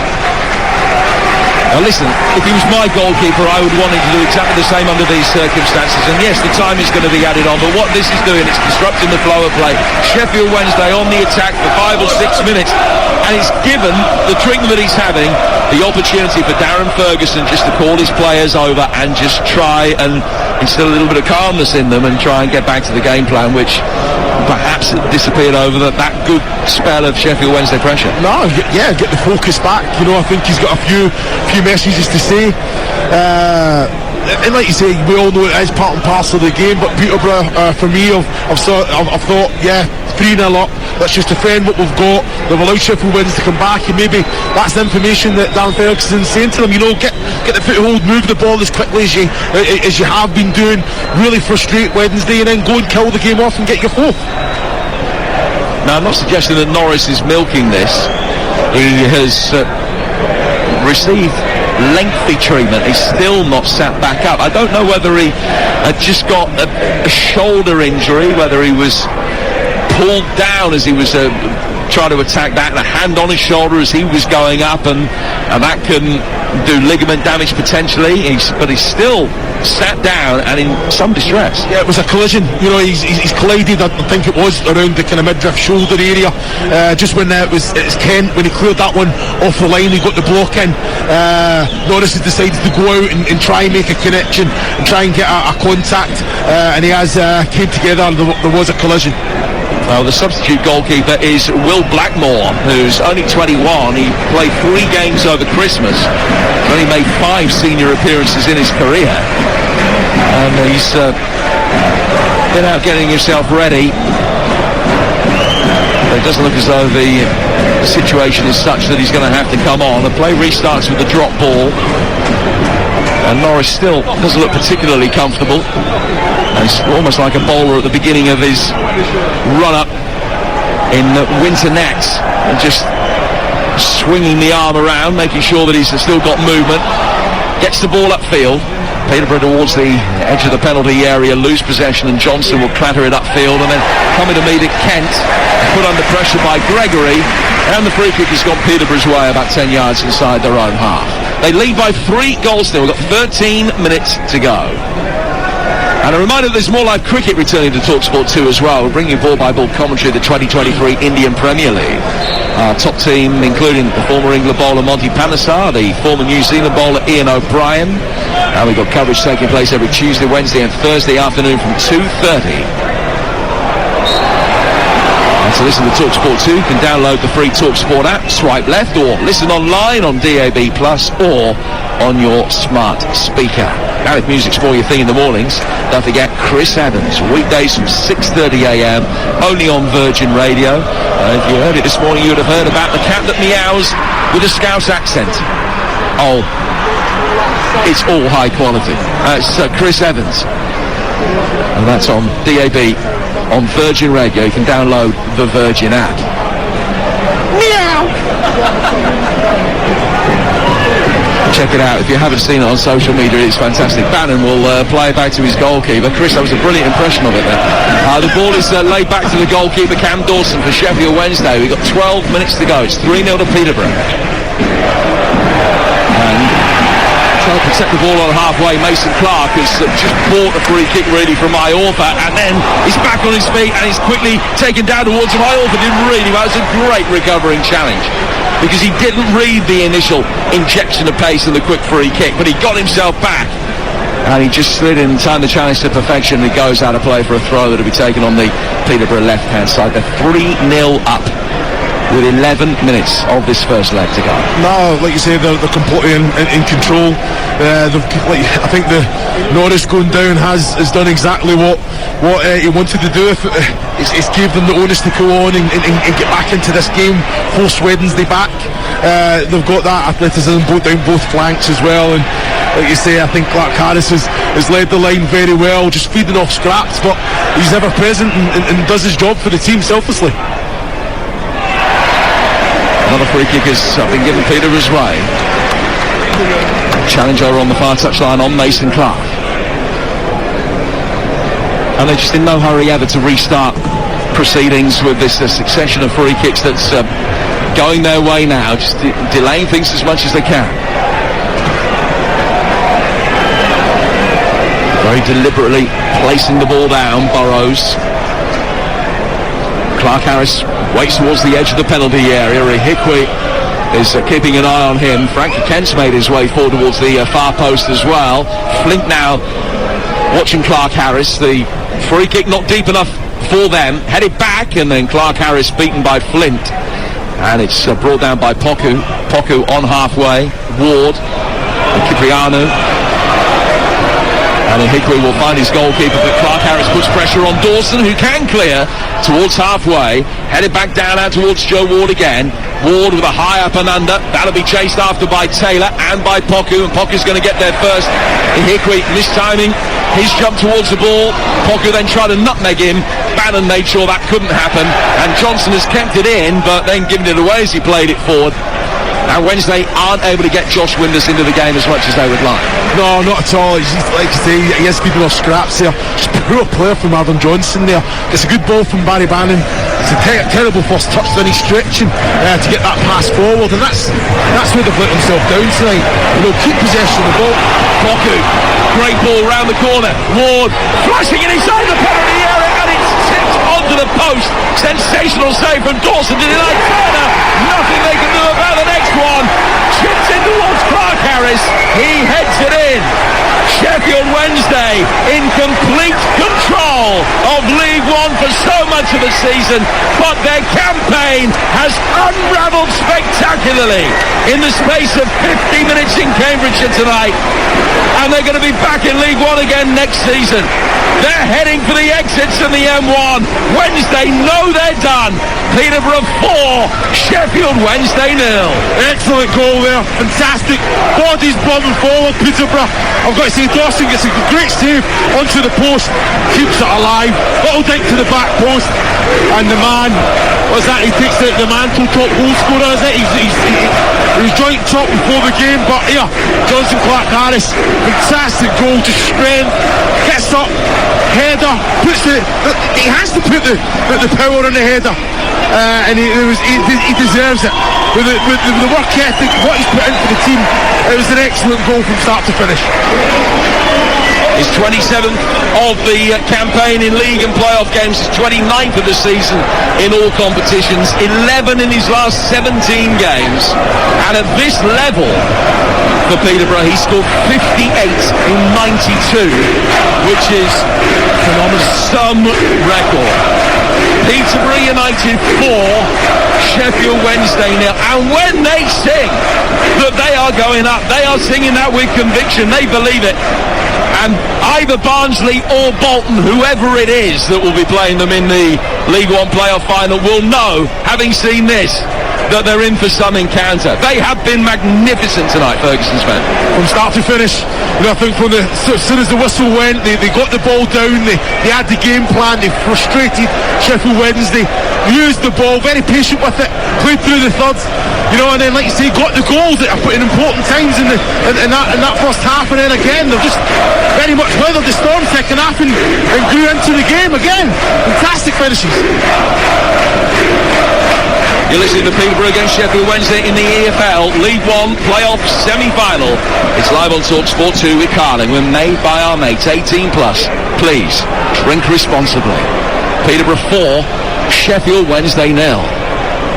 Now listen, if he was my goalkeeper, I would want him to do exactly the same under these circumstances. And yes, the time is going to be added on, but what this is doing, it's disrupting the flow of play. Sheffield Wednesday on the attack for 5 or 6 minutes, and it's given the treatment that he's having the opportunity for Darren Ferguson just to call his players over and just try and instill a little bit of calmness in them and try and get back to the game plan, which perhaps disappeared over that good spell of Sheffield Wednesday pressure. No, yeah, get the focus back. You know, I think he's got a few messages to say. And like you say, we all know it is part and parcel of the game, but Peterborough, for me, I've thought, yeah, 3-0 up, let's just defend what we've got. They've allowed Sheffield Wednesday to come back, and maybe that's the information that Darren Ferguson's saying to them, you know, get the foothold, move the ball as quickly as you have been doing, really frustrate Wednesday, and then go and kill the game off and get your fourth. Now, I'm not suggesting that Norris is milking this. He has received lengthy treatment. He's still not sat back up. I don't know whether he had just got a shoulder injury, whether he was pulled down as he was trying to attack that, and a hand on his shoulder as he was going up, and that can do ligament damage potentially. But he's still sat down and in some distress. Yeah, it was a collision. You know, he's collided, I think it was around the kind of midriff shoulder area, just when it's Kent, when he cleared that one off the line, he got the block in. Norris has decided to go out and try and make a connection and try and get a contact, and he has came together, and there was a collision. Well, the substitute goalkeeper is Will Blackmore, who's only 21. He played 3 games over Christmas. He's only made 5 senior appearances in his career. And he's been out getting himself ready. But it doesn't look as though the situation is such that he's going to have to come on. The play restarts with the drop ball. And Norris still doesn't look particularly comfortable. And it's almost like a bowler at the beginning of his run-up in winter nets, and just swinging the arm around, making sure that he's still got movement. Gets the ball upfield. Peterborough towards the edge of the penalty area, lose possession, and Johnson will clatter it upfield, and then coming to meet it, Kent, put under pressure by Gregory, and the free kick has gone Peterborough's way about 10 yards inside their own half. They lead by 3 goals still. We've got 13 minutes to go. And a reminder that there's more live cricket returning to Talksport 2 as well. We're bringing you ball-by-ball commentary of the 2023 Indian Premier League. Our top team, including the former England bowler Monty Panesar, the former New Zealand bowler Ian O'Brien. And we've got coverage taking place every Tuesday, Wednesday and Thursday afternoon from 2:30. And to listen to Talksport 2, you can download the free Talksport app, swipe left, or listen online on DAB+, or on your smart speaker. Now, if music's more your thing in the mornings, don't forget Chris Evans, weekdays from 6:30 a.m, only on Virgin Radio. If you heard it this morning, you would have heard about the cat that meows with a Scouse accent. Oh, it's all high quality. It's Chris Evans. And that's on DAB, on Virgin Radio. You can download the Virgin app. Meow! Check it out if you haven't seen it on social media. It's fantastic. Bannon will play it back to his goalkeeper. Chris, that was a brilliant impression of it there. The ball is laid back to the goalkeeper Cam Dawson for Sheffield Wednesday. We've got 12 minutes to go. It's 3-0 to Peterborough. And trying to protect the ball on halfway, Mason Clark has just bought a free kick really from Iorfa, and then he's back on his feet and he's quickly taken down towards him. Iorfa did really well. It was a great recovering challenge, because he didn't read the initial injection of pace and the quick free kick, but he got himself back And he just slid in and timed the challenge to perfection. It goes out of play for a throw that will be taken on the Peterborough left-hand side. They're 3-0 up with 11 minutes of this first leg to go. No, like you say, they're completely in control. I think the Norris going down has done exactly what he wanted to do. It's gave them the onus to go on and get back into this game, force Wednesday back. They've got that athleticism down both flanks as well, and like you say, I think Clark Harris has led the line very well, just feeding off scraps, but he's ever present and does his job for the team selflessly. Another free kick has been given Peterborough's way. Challenge over on the far touchline on Mason Clark. And they're just in no hurry ever to restart proceedings with this succession of free kicks that's going their way now, just delaying things as much as they can. Very deliberately placing the ball down, Burrows. Clark Harris waits towards the edge of the penalty area. Hickway is keeping an eye on him. Frankie Kent's made his way forward towards the far post as well. Flint now watching Clark Harris. The free kick not deep enough for them. Headed back, and then Clark Harris beaten by Flint. And it's brought down by Poku. Poku on halfway. Ward and Cipriano. And Hickway will find his goalkeeper, but Clark Harris puts pressure on Dawson, who can clear towards halfway. Headed back down out towards Joe Ward again. Ward with a high up and under. That'll be chased after by Taylor and by Poku, and Poku's going to get there first. Hickway mistiming his jump towards the ball. Poku then tried to nutmeg him. Bannon made sure that couldn't happen, and Johnson has kept it in, but then given it away as he played it forward. And Wednesday aren't able to get Josh Windus into the game as much as they would like. No, not at all. He's like you say, he is keeping off scraps there. Just poor player from Adam Johnson there. It's a good ball from Barry Bannon. It's a terrible first touch, then he's stretching to get that pass forward, and that's where they've let themselves down tonight. Keep possession of the ball. Poku, great ball round the corner. Ward flashing it inside the penalty area, and it's tipped onto the post. Sensational save from Dawson to deny Turner. Nothing they can do about the next one. Chips in towards Clark Harris. He heads it in. Sheffield Wednesday in complete control of League One for so much of the season, but their campaign has unravelled spectacularly in the space of 50 minutes in Cambridgeshire tonight, and they're going to be back in League One again next season. They're heading for the exits in the M1. Wednesday know they're done. Peterborough 4, Sheffield Wednesday 0. Excellent goal there, fantastic. Bodies bombing forward, Peterborough. I've got to say, Dawson gets a great save onto the post, keeps it alive. Little dink to the back post, and the man, what's that? He takes the mantle top goal scorer, is it? He's joint top before the game, but here, Johnson Clark Harris, fantastic goal, just strength, gets up, header, he has to put the power on the header, and he deserves it. With the work ethic, what he's put in for the team, it was an excellent goal from start to finish. His 27th of the campaign in league and playoff games, his 29th of the season in all competitions, 11 in his last 17 games, and at this level for Peterborough he scored 58 in 92, which is phenomenal, some record. Peterborough United 4, Sheffield Wednesday 0, and when they sing that they are going up, they are singing that with conviction, they believe it. And either Barnsley or Bolton, whoever it is that will be playing them in the League One playoff final, will know, having seen this, that they're in for some encounter. They have been magnificent tonight, Ferguson's men. From start to finish, I think as soon as the whistle went, they got the ball down, they had the game plan, they frustrated Sheffield Wednesday, used the ball, very patient with it, played through the thirds, and then, like you say, got the goals that are put in important times in that first half, and then again, they've just very much weathered the storm second half and grew into the game again. Fantastic finishes. You're listening to Peterborough against Sheffield Wednesday in the EFL League One playoff semi-final. It's live on Talksport 2 with Carling. We're made by our mates, 18 plus. Please, drink responsibly. Peterborough 4, Sheffield Wednesday 0.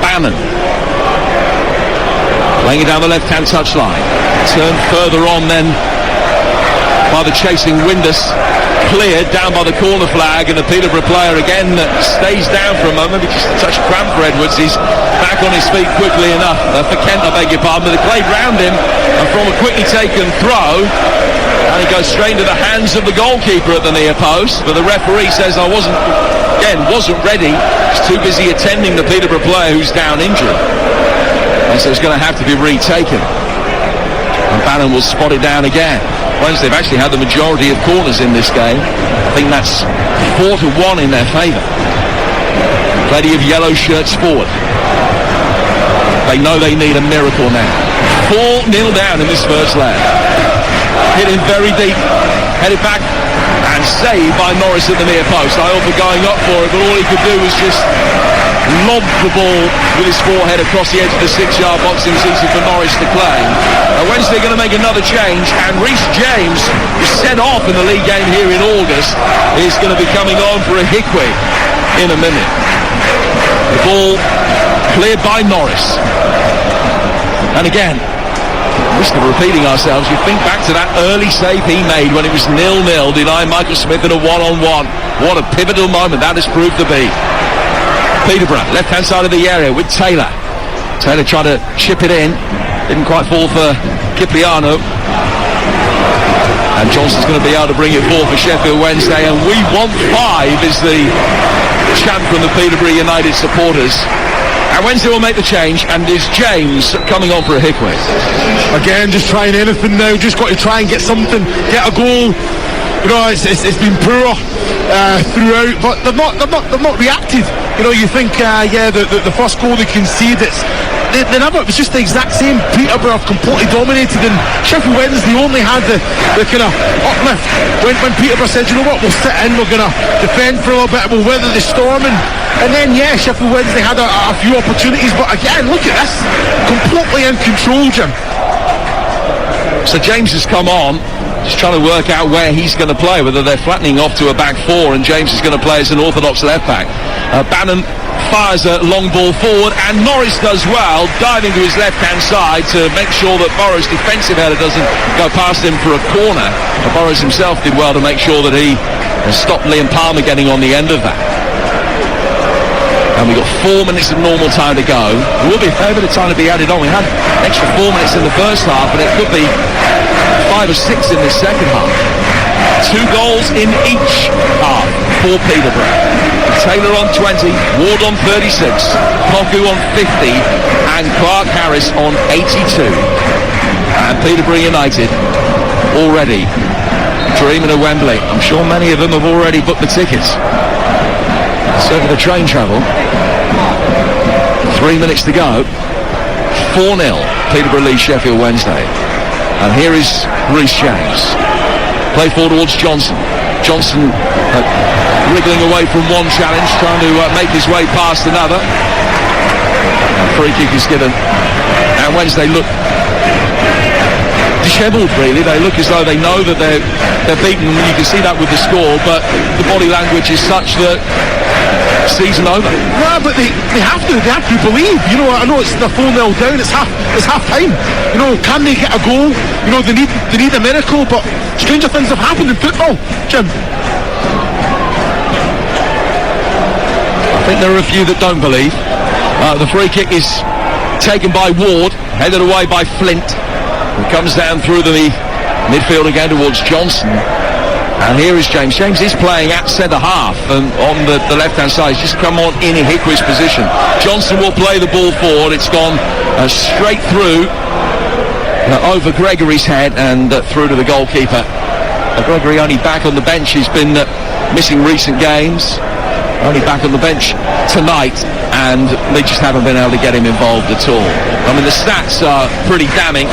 Bannon playing it down the left-hand touchline. Turned further on then by the chasing Windus. Cleared down by the corner flag, and the Peterborough player again stays down for a moment. Just a touch cramp for Edwards. He's back on his feet quickly enough. For Kent, I beg your pardon. But they played round him, and from a quickly taken throw, and he goes straight into the hands of the goalkeeper at the near post. But the referee says I wasn't ready. He's too busy attending the Peterborough player who's down injured, and so it's going to have to be retaken. And Bannon will spot it down again. Wednesday have actually had the majority of corners in this game. I think that's 4-1 in their favour. Plenty of yellow shirts forward. They know they need a miracle now. 4-0 down in this first leg. Hit in very deep, headed back and saved by Norris at the near post. I hope going up for it, but all he could do was just lob the ball with his forehead across the edge of the 6-yard box. It was easy for Norris to claim. Wednesday going to make another change, and Reece James, who set off in the league game here in August, is going to be coming on for a Hickway in a minute. The ball cleared by Norris. And again, risk of repeating ourselves, you think back to that early save he made when it was 0-0, denying Michael Smith in a one-on-one. What a pivotal moment that has proved to be. Peterborough, left-hand side of the area with Taylor. Taylor tried to chip it in. Didn't quite fall for Kipriano. And Johnson's going to be able to bring it forward for Sheffield Wednesday. And we want 5 is the chant from the Peterborough United supporters. And Wednesday will make the change, and there's James coming on for a Hickway. Again, just trying anything now. Just got to try and get something, get a goal. You know, it's been poor throughout, but they've not reacted. You know, you think, the first goal they conceded, they never. It was just the exact same. Peterborough completely dominated, and Sheffield Wednesday only had the kind of uplift when Peterborough said, you know what, we'll sit in, we're going to defend for a little bit, we'll weather the storm, and then Sheffield Wednesday had a few opportunities, but again, look at this, completely in control, Jim. So James has come on, just trying to work out where he's going to play, whether they're flattening off to a back 4 and James is going to play as an orthodox left back. Bannon fires a long ball forward, and Norris does well, diving to his left hand side to make sure that Burrows' defensive header doesn't go past him for a corner. Burrows himself did well to make sure that he stopped Liam Palmer getting on the end of that. And we've got 4 minutes of normal time to go. There will be a fair bit of time to be added on. We had an extra 4 minutes in the first half, but it could be 5 or 6 in the second half. 2 goals in each half for Peterborough. Taylor on 20, Ward on 36, Poku on 50, and Clark Harris on 82. And Peterborough United already dreaming of Wembley. I'm sure many of them have already booked the tickets. Certainly the train travel. 3 minutes to go. 4-0. Peterborough leads Sheffield Wednesday. And here is Reece James. Play forward towards Johnson. Johnson wriggling away from one challenge, trying to make his way past another. And free kick is given. And Wednesday look dishevelled, really. They look as though they know that they're beaten. You can see that with the score, but the body language is such that season over. Yeah, but they have to believe. You know, I know it's the 4-0 down. It's half time. You know, can they get a goal? You know, they need a miracle. But stranger things have happened in football, Jim. I think there are a few that don't believe. The free kick is taken by Ward, headed away by Flint. It comes down through the midfield again towards Johnson. And here is James. James is playing at centre half, and on the left-hand side, he's just come on in Hickway's position. Johnson will play the ball forward. It's gone straight through, over Gregory's head and through to the goalkeeper. Gregory only back on the bench. He's been missing recent games. Only back on the bench tonight, and they just haven't been able to get him involved at all. I mean, the stats are pretty damning.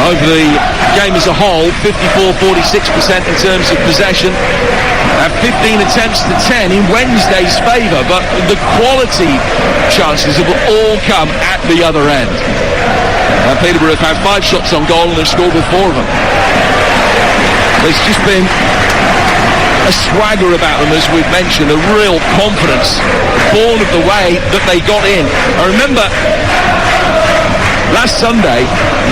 Over the game as a whole, 54-46% in terms of possession, and 15 attempts to 10 in Wednesday's favour, but the quality chances have all come at the other end. Peterborough have had 5 shots on goal and they've scored with 4 of them. There's just been a swagger about them, as we've mentioned, a real confidence born of the way that they got in. I remember last Sunday,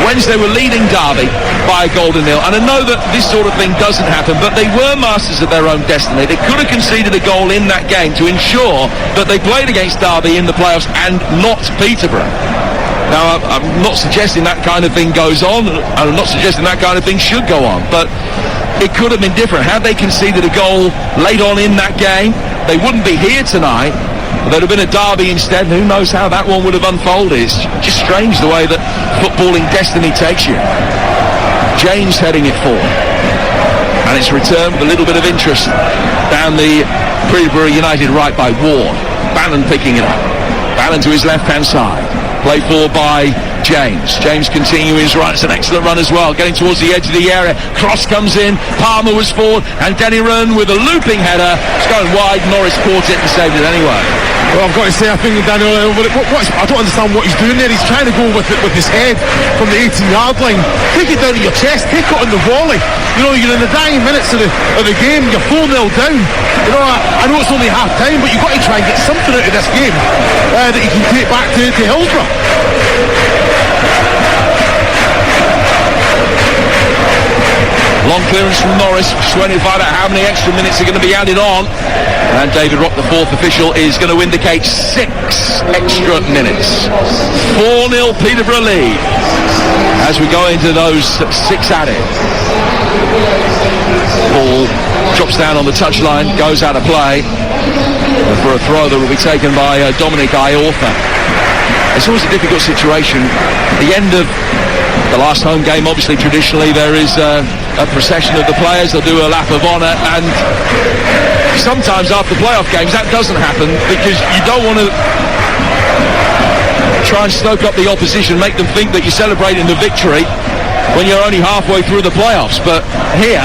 Wednesday were leading Derby by a goal to nil. And I know that this sort of thing doesn't happen, but they were masters of their own destiny. They could have conceded a goal in that game to ensure that they played against Derby in the playoffs and not Peterborough. Now, I'm not suggesting that kind of thing goes on, and I'm not suggesting that kind of thing should go on, but it could have been different. Had they conceded a goal late on in that game, they wouldn't be here tonight. There'd have been a Derby instead, and who knows how that one would have unfolded. It's just strange the way that footballing destiny takes you. James heading it forward, and it's returned with a little bit of interest down the Peterborough United right by Ward. Bannon picking it up. Bannon to his left-hand side. Play forward by James. James continuing his right. It's an excellent run as well. Getting towards the edge of the area. Cross comes in. Palmer was forward. And Denny Run with a looping header. It's going wide. Norris caught it and saved it anyway. Well, I've got to say, I think Daniel, I don't understand what he's doing there. He's trying to go with it with his head from the 18-yard line. Take it down to your chest. Take it on the volley. You know, you're in the dying minutes of the game. You're 4-0 down. You know, I know it's only half time, but you've got to try and get something out of this game that you can take back to Hillsborough. Long clearance from Norris. Just waiting to find out how many extra minutes are going to be added on. And David Rock, the fourth official, is going to indicate 6 extra minutes. 4-0 Peterborough lead as we go into those 6 added. Ball drops down on the touchline, goes out of play for a throw that will be taken by Dominic Iorfa. It's always a difficult situation. At the end of the last home game, obviously, traditionally, there is a procession of the players. They'll do a lap of honour, and sometimes after playoff games, that doesn't happen because you don't want to try and stoke up the opposition, make them think that you're celebrating the victory when you're only halfway through the playoffs. But here,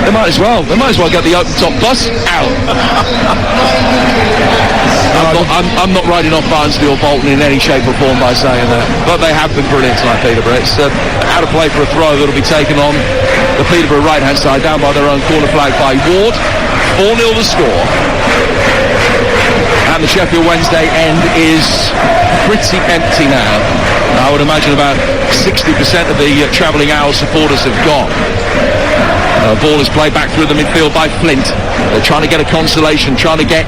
they might as well get the open top bus out. I'm not riding off Barnsley or Bolton in any shape or form by saying that, but they have been brilliant tonight, Peterborough. It's out of play for a throw that'll be taken on the Peterborough right-hand side, down by their own corner flag by Ward. 4-0 the score. And the Sheffield Wednesday end is pretty empty now. I would imagine about 60% of the travelling Owl supporters have gone. Ball is played back through the midfield by Flint. They're trying to get a consolation, trying to get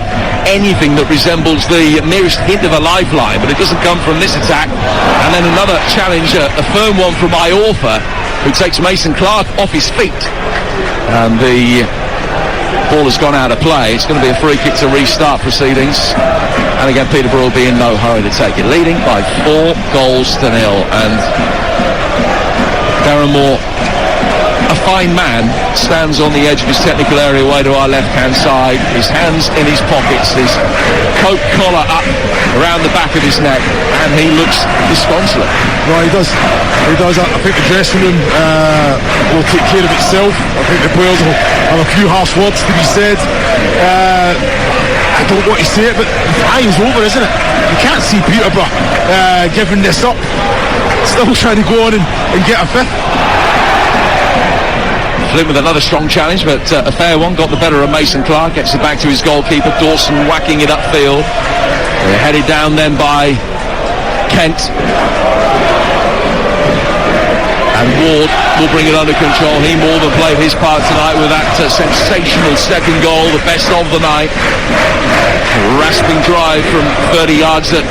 anything that resembles the merest hint of a lifeline, but it doesn't come from this attack. And then another challenge, a firm one from Iorfa, who takes Mason Clark off his feet. And the ball has gone out of play. It's going to be a free kick to restart proceedings. And again, Peterborough will be in no hurry to take it, leading by 4 goals to nil. And Darren Moore, a fine man, stands on the edge of his technical area way to our left-hand side, his hands in his pockets, his coat collar up around the back of his neck, and he looks disconsolate. Well, he does. I think the dressing room will take care of itself. I think the players will have a few harsh words to be said. I don't want to say it, but the tie is over, isn't it? You can't see Peterborough giving this up. Still trying to go on and get a fifth. Flynn with another strong challenge, but a fair one. Got the better of Mason Clark, gets it back to his goalkeeper. Dawson whacking it upfield. They're headed down then by Kent. And Ward will bring it under control. He more than played his part tonight with that sensational second goal, the best of the night. A rasping drive from 30 yards that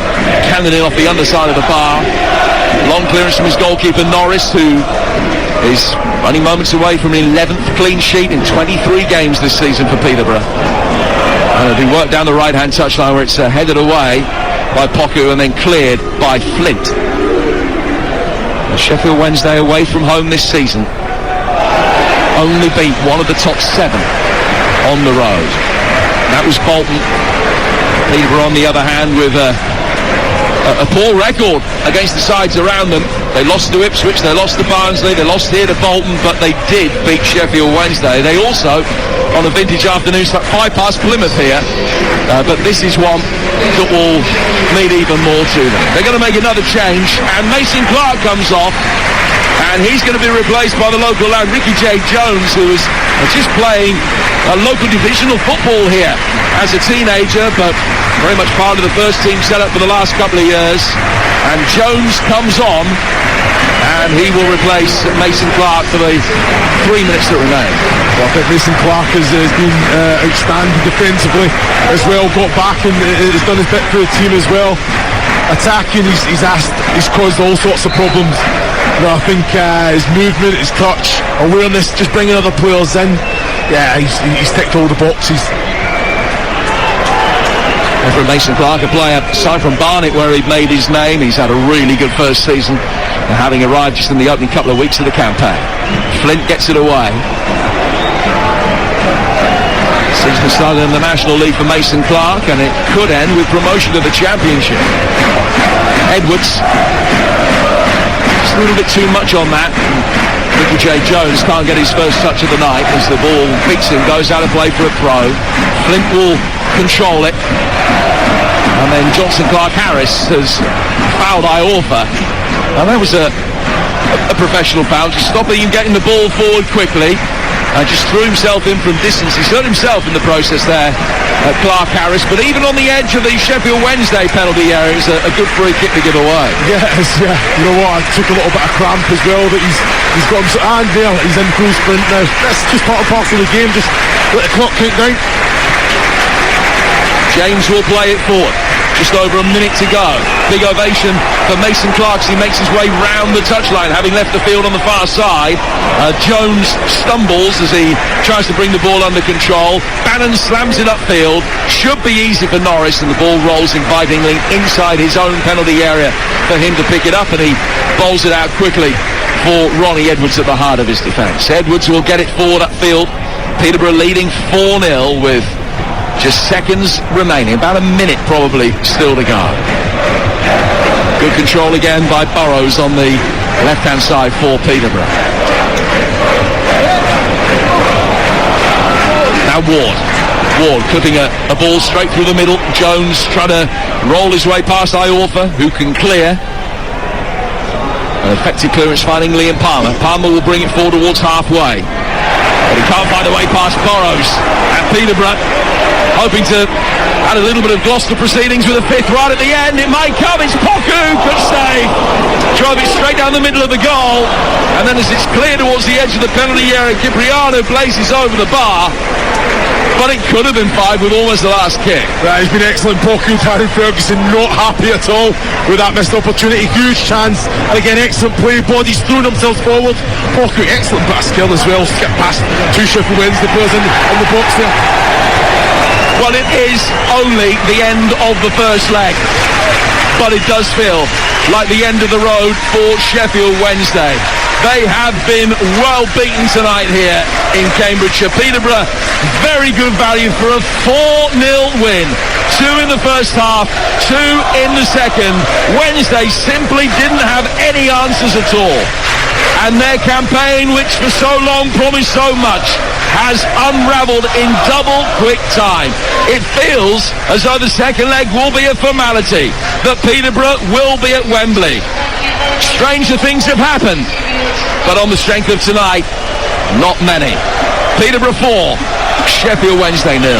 cannoned in off the underside of the bar. Long clearance from his goalkeeper Norris, who is only moments away from an 11th clean sheet in 23 games this season for Peterborough. And it'll be worked down the right-hand touchline where it's headed away by Poku and then cleared by Flint. Sheffield Wednesday away from home this season only beat one of the top 7 on the road. That was Bolton. Peterborough on the other hand with a poor record against the sides around them. They lost to Ipswich, they lost to Barnsley, they lost here to Bolton, but they did beat Sheffield Wednesday. They also, on a vintage afternoon, struck 5 past Plymouth here, but this is one that will need even more to them. They're going to make another change, and Mason Clark comes off, and and he's going to be replaced by the local lad Ricky J. Jones, who was just playing local divisional football here as a teenager, but very much part of the first team setup for the last couple of years. And Jones comes on, and he will replace Mason Clark for the 3 minutes that remain. Well, I think Mason Clark has been outstanding defensively as well, got back and has done his bit for the team as well. Attacking, he's caused all sorts of problems. You know, I think his movement, his touch, awareness, just bringing other players in, yeah, he's ticked all the boxes. And for Mason Clark, a player aside from Barnet where he'd made his name, he's had a really good first season, having arrived just in the opening couple of weeks of the campaign. Flint gets it away. Season started in the National League for Mason Clark, and it could end with promotion to the Championship. Edwards, just a little bit too much on that. Ricky J. Jones can't get his first touch of the night as the ball beats him, goes out of play for a throw. Flint will control it. And then Johnson Clark-Harris has fouled Iorfa. And that was a professional foul, just stopping him getting the ball forward quickly. Just threw himself in from distance. He's hurt himself in the process there, Clark-Harris. But even on the edge of the Sheffield Wednesday penalty area, it's a good free kick to give away. Yeah. You know what? I took a little bit of cramp as well that he's got him. And there, he's in full sprint now. That's just part and parcel of the game. Just let the clock count down. James will play it forward. Just over a minute to go. Big ovation for Mason Clark as he makes his way round the touchline, having left the field on the far side. Jones stumbles as he tries to bring the ball under control. Bannon slams it upfield. Should be easy for Norris, and the ball rolls invitingly inside his own penalty area for him to pick it up, and he bowls it out quickly for Ronnie Edwards at the heart of his defence. Edwards will get it forward upfield. Peterborough leading 4-0 with just seconds remaining, about a minute probably still to go. Good control again by Burrows on the left-hand side for Peterborough. Now Ward clipping a ball straight through the middle. Jones trying to roll his way past Iorfa, who can clear. An effective clearance finding Liam Palmer. Palmer will bring it forward towards halfway, but he can't find a way past Burrows. And Peterborough hoping to add a little bit of Gloucester proceedings with a fifth right at the end. It might come. It's Poku. Good save. Drove it straight down the middle of the goal. And then as it's clear towards the edge of the penalty area, Cipriano blazes over the bar. But it could have been 5 with almost the last kick. That has been excellent. Poku, Darren Ferguson not happy at all with that missed opportunity. Huge chance. And again, excellent play. Bodies throwing themselves forward. Poku, excellent bit of skill as well. Skip past two Sheffield Wednesday players in the box there. Well, it is only the end of the first leg, but it does feel like the end of the road for Sheffield Wednesday. They have been well beaten tonight here in Cambridgeshire. Peterborough, very good value for a 4-0 win. 2 in the first half, 2 in the second. Wednesday simply didn't have any answers at all. And their campaign, which for so long promised so much, has unravelled in double quick time. It feels as though the second leg will be a formality, that Peterborough will be at Wembley. Stranger things have happened, but on the strength of tonight, not many. Peterborough 4, Sheffield Wednesday 0.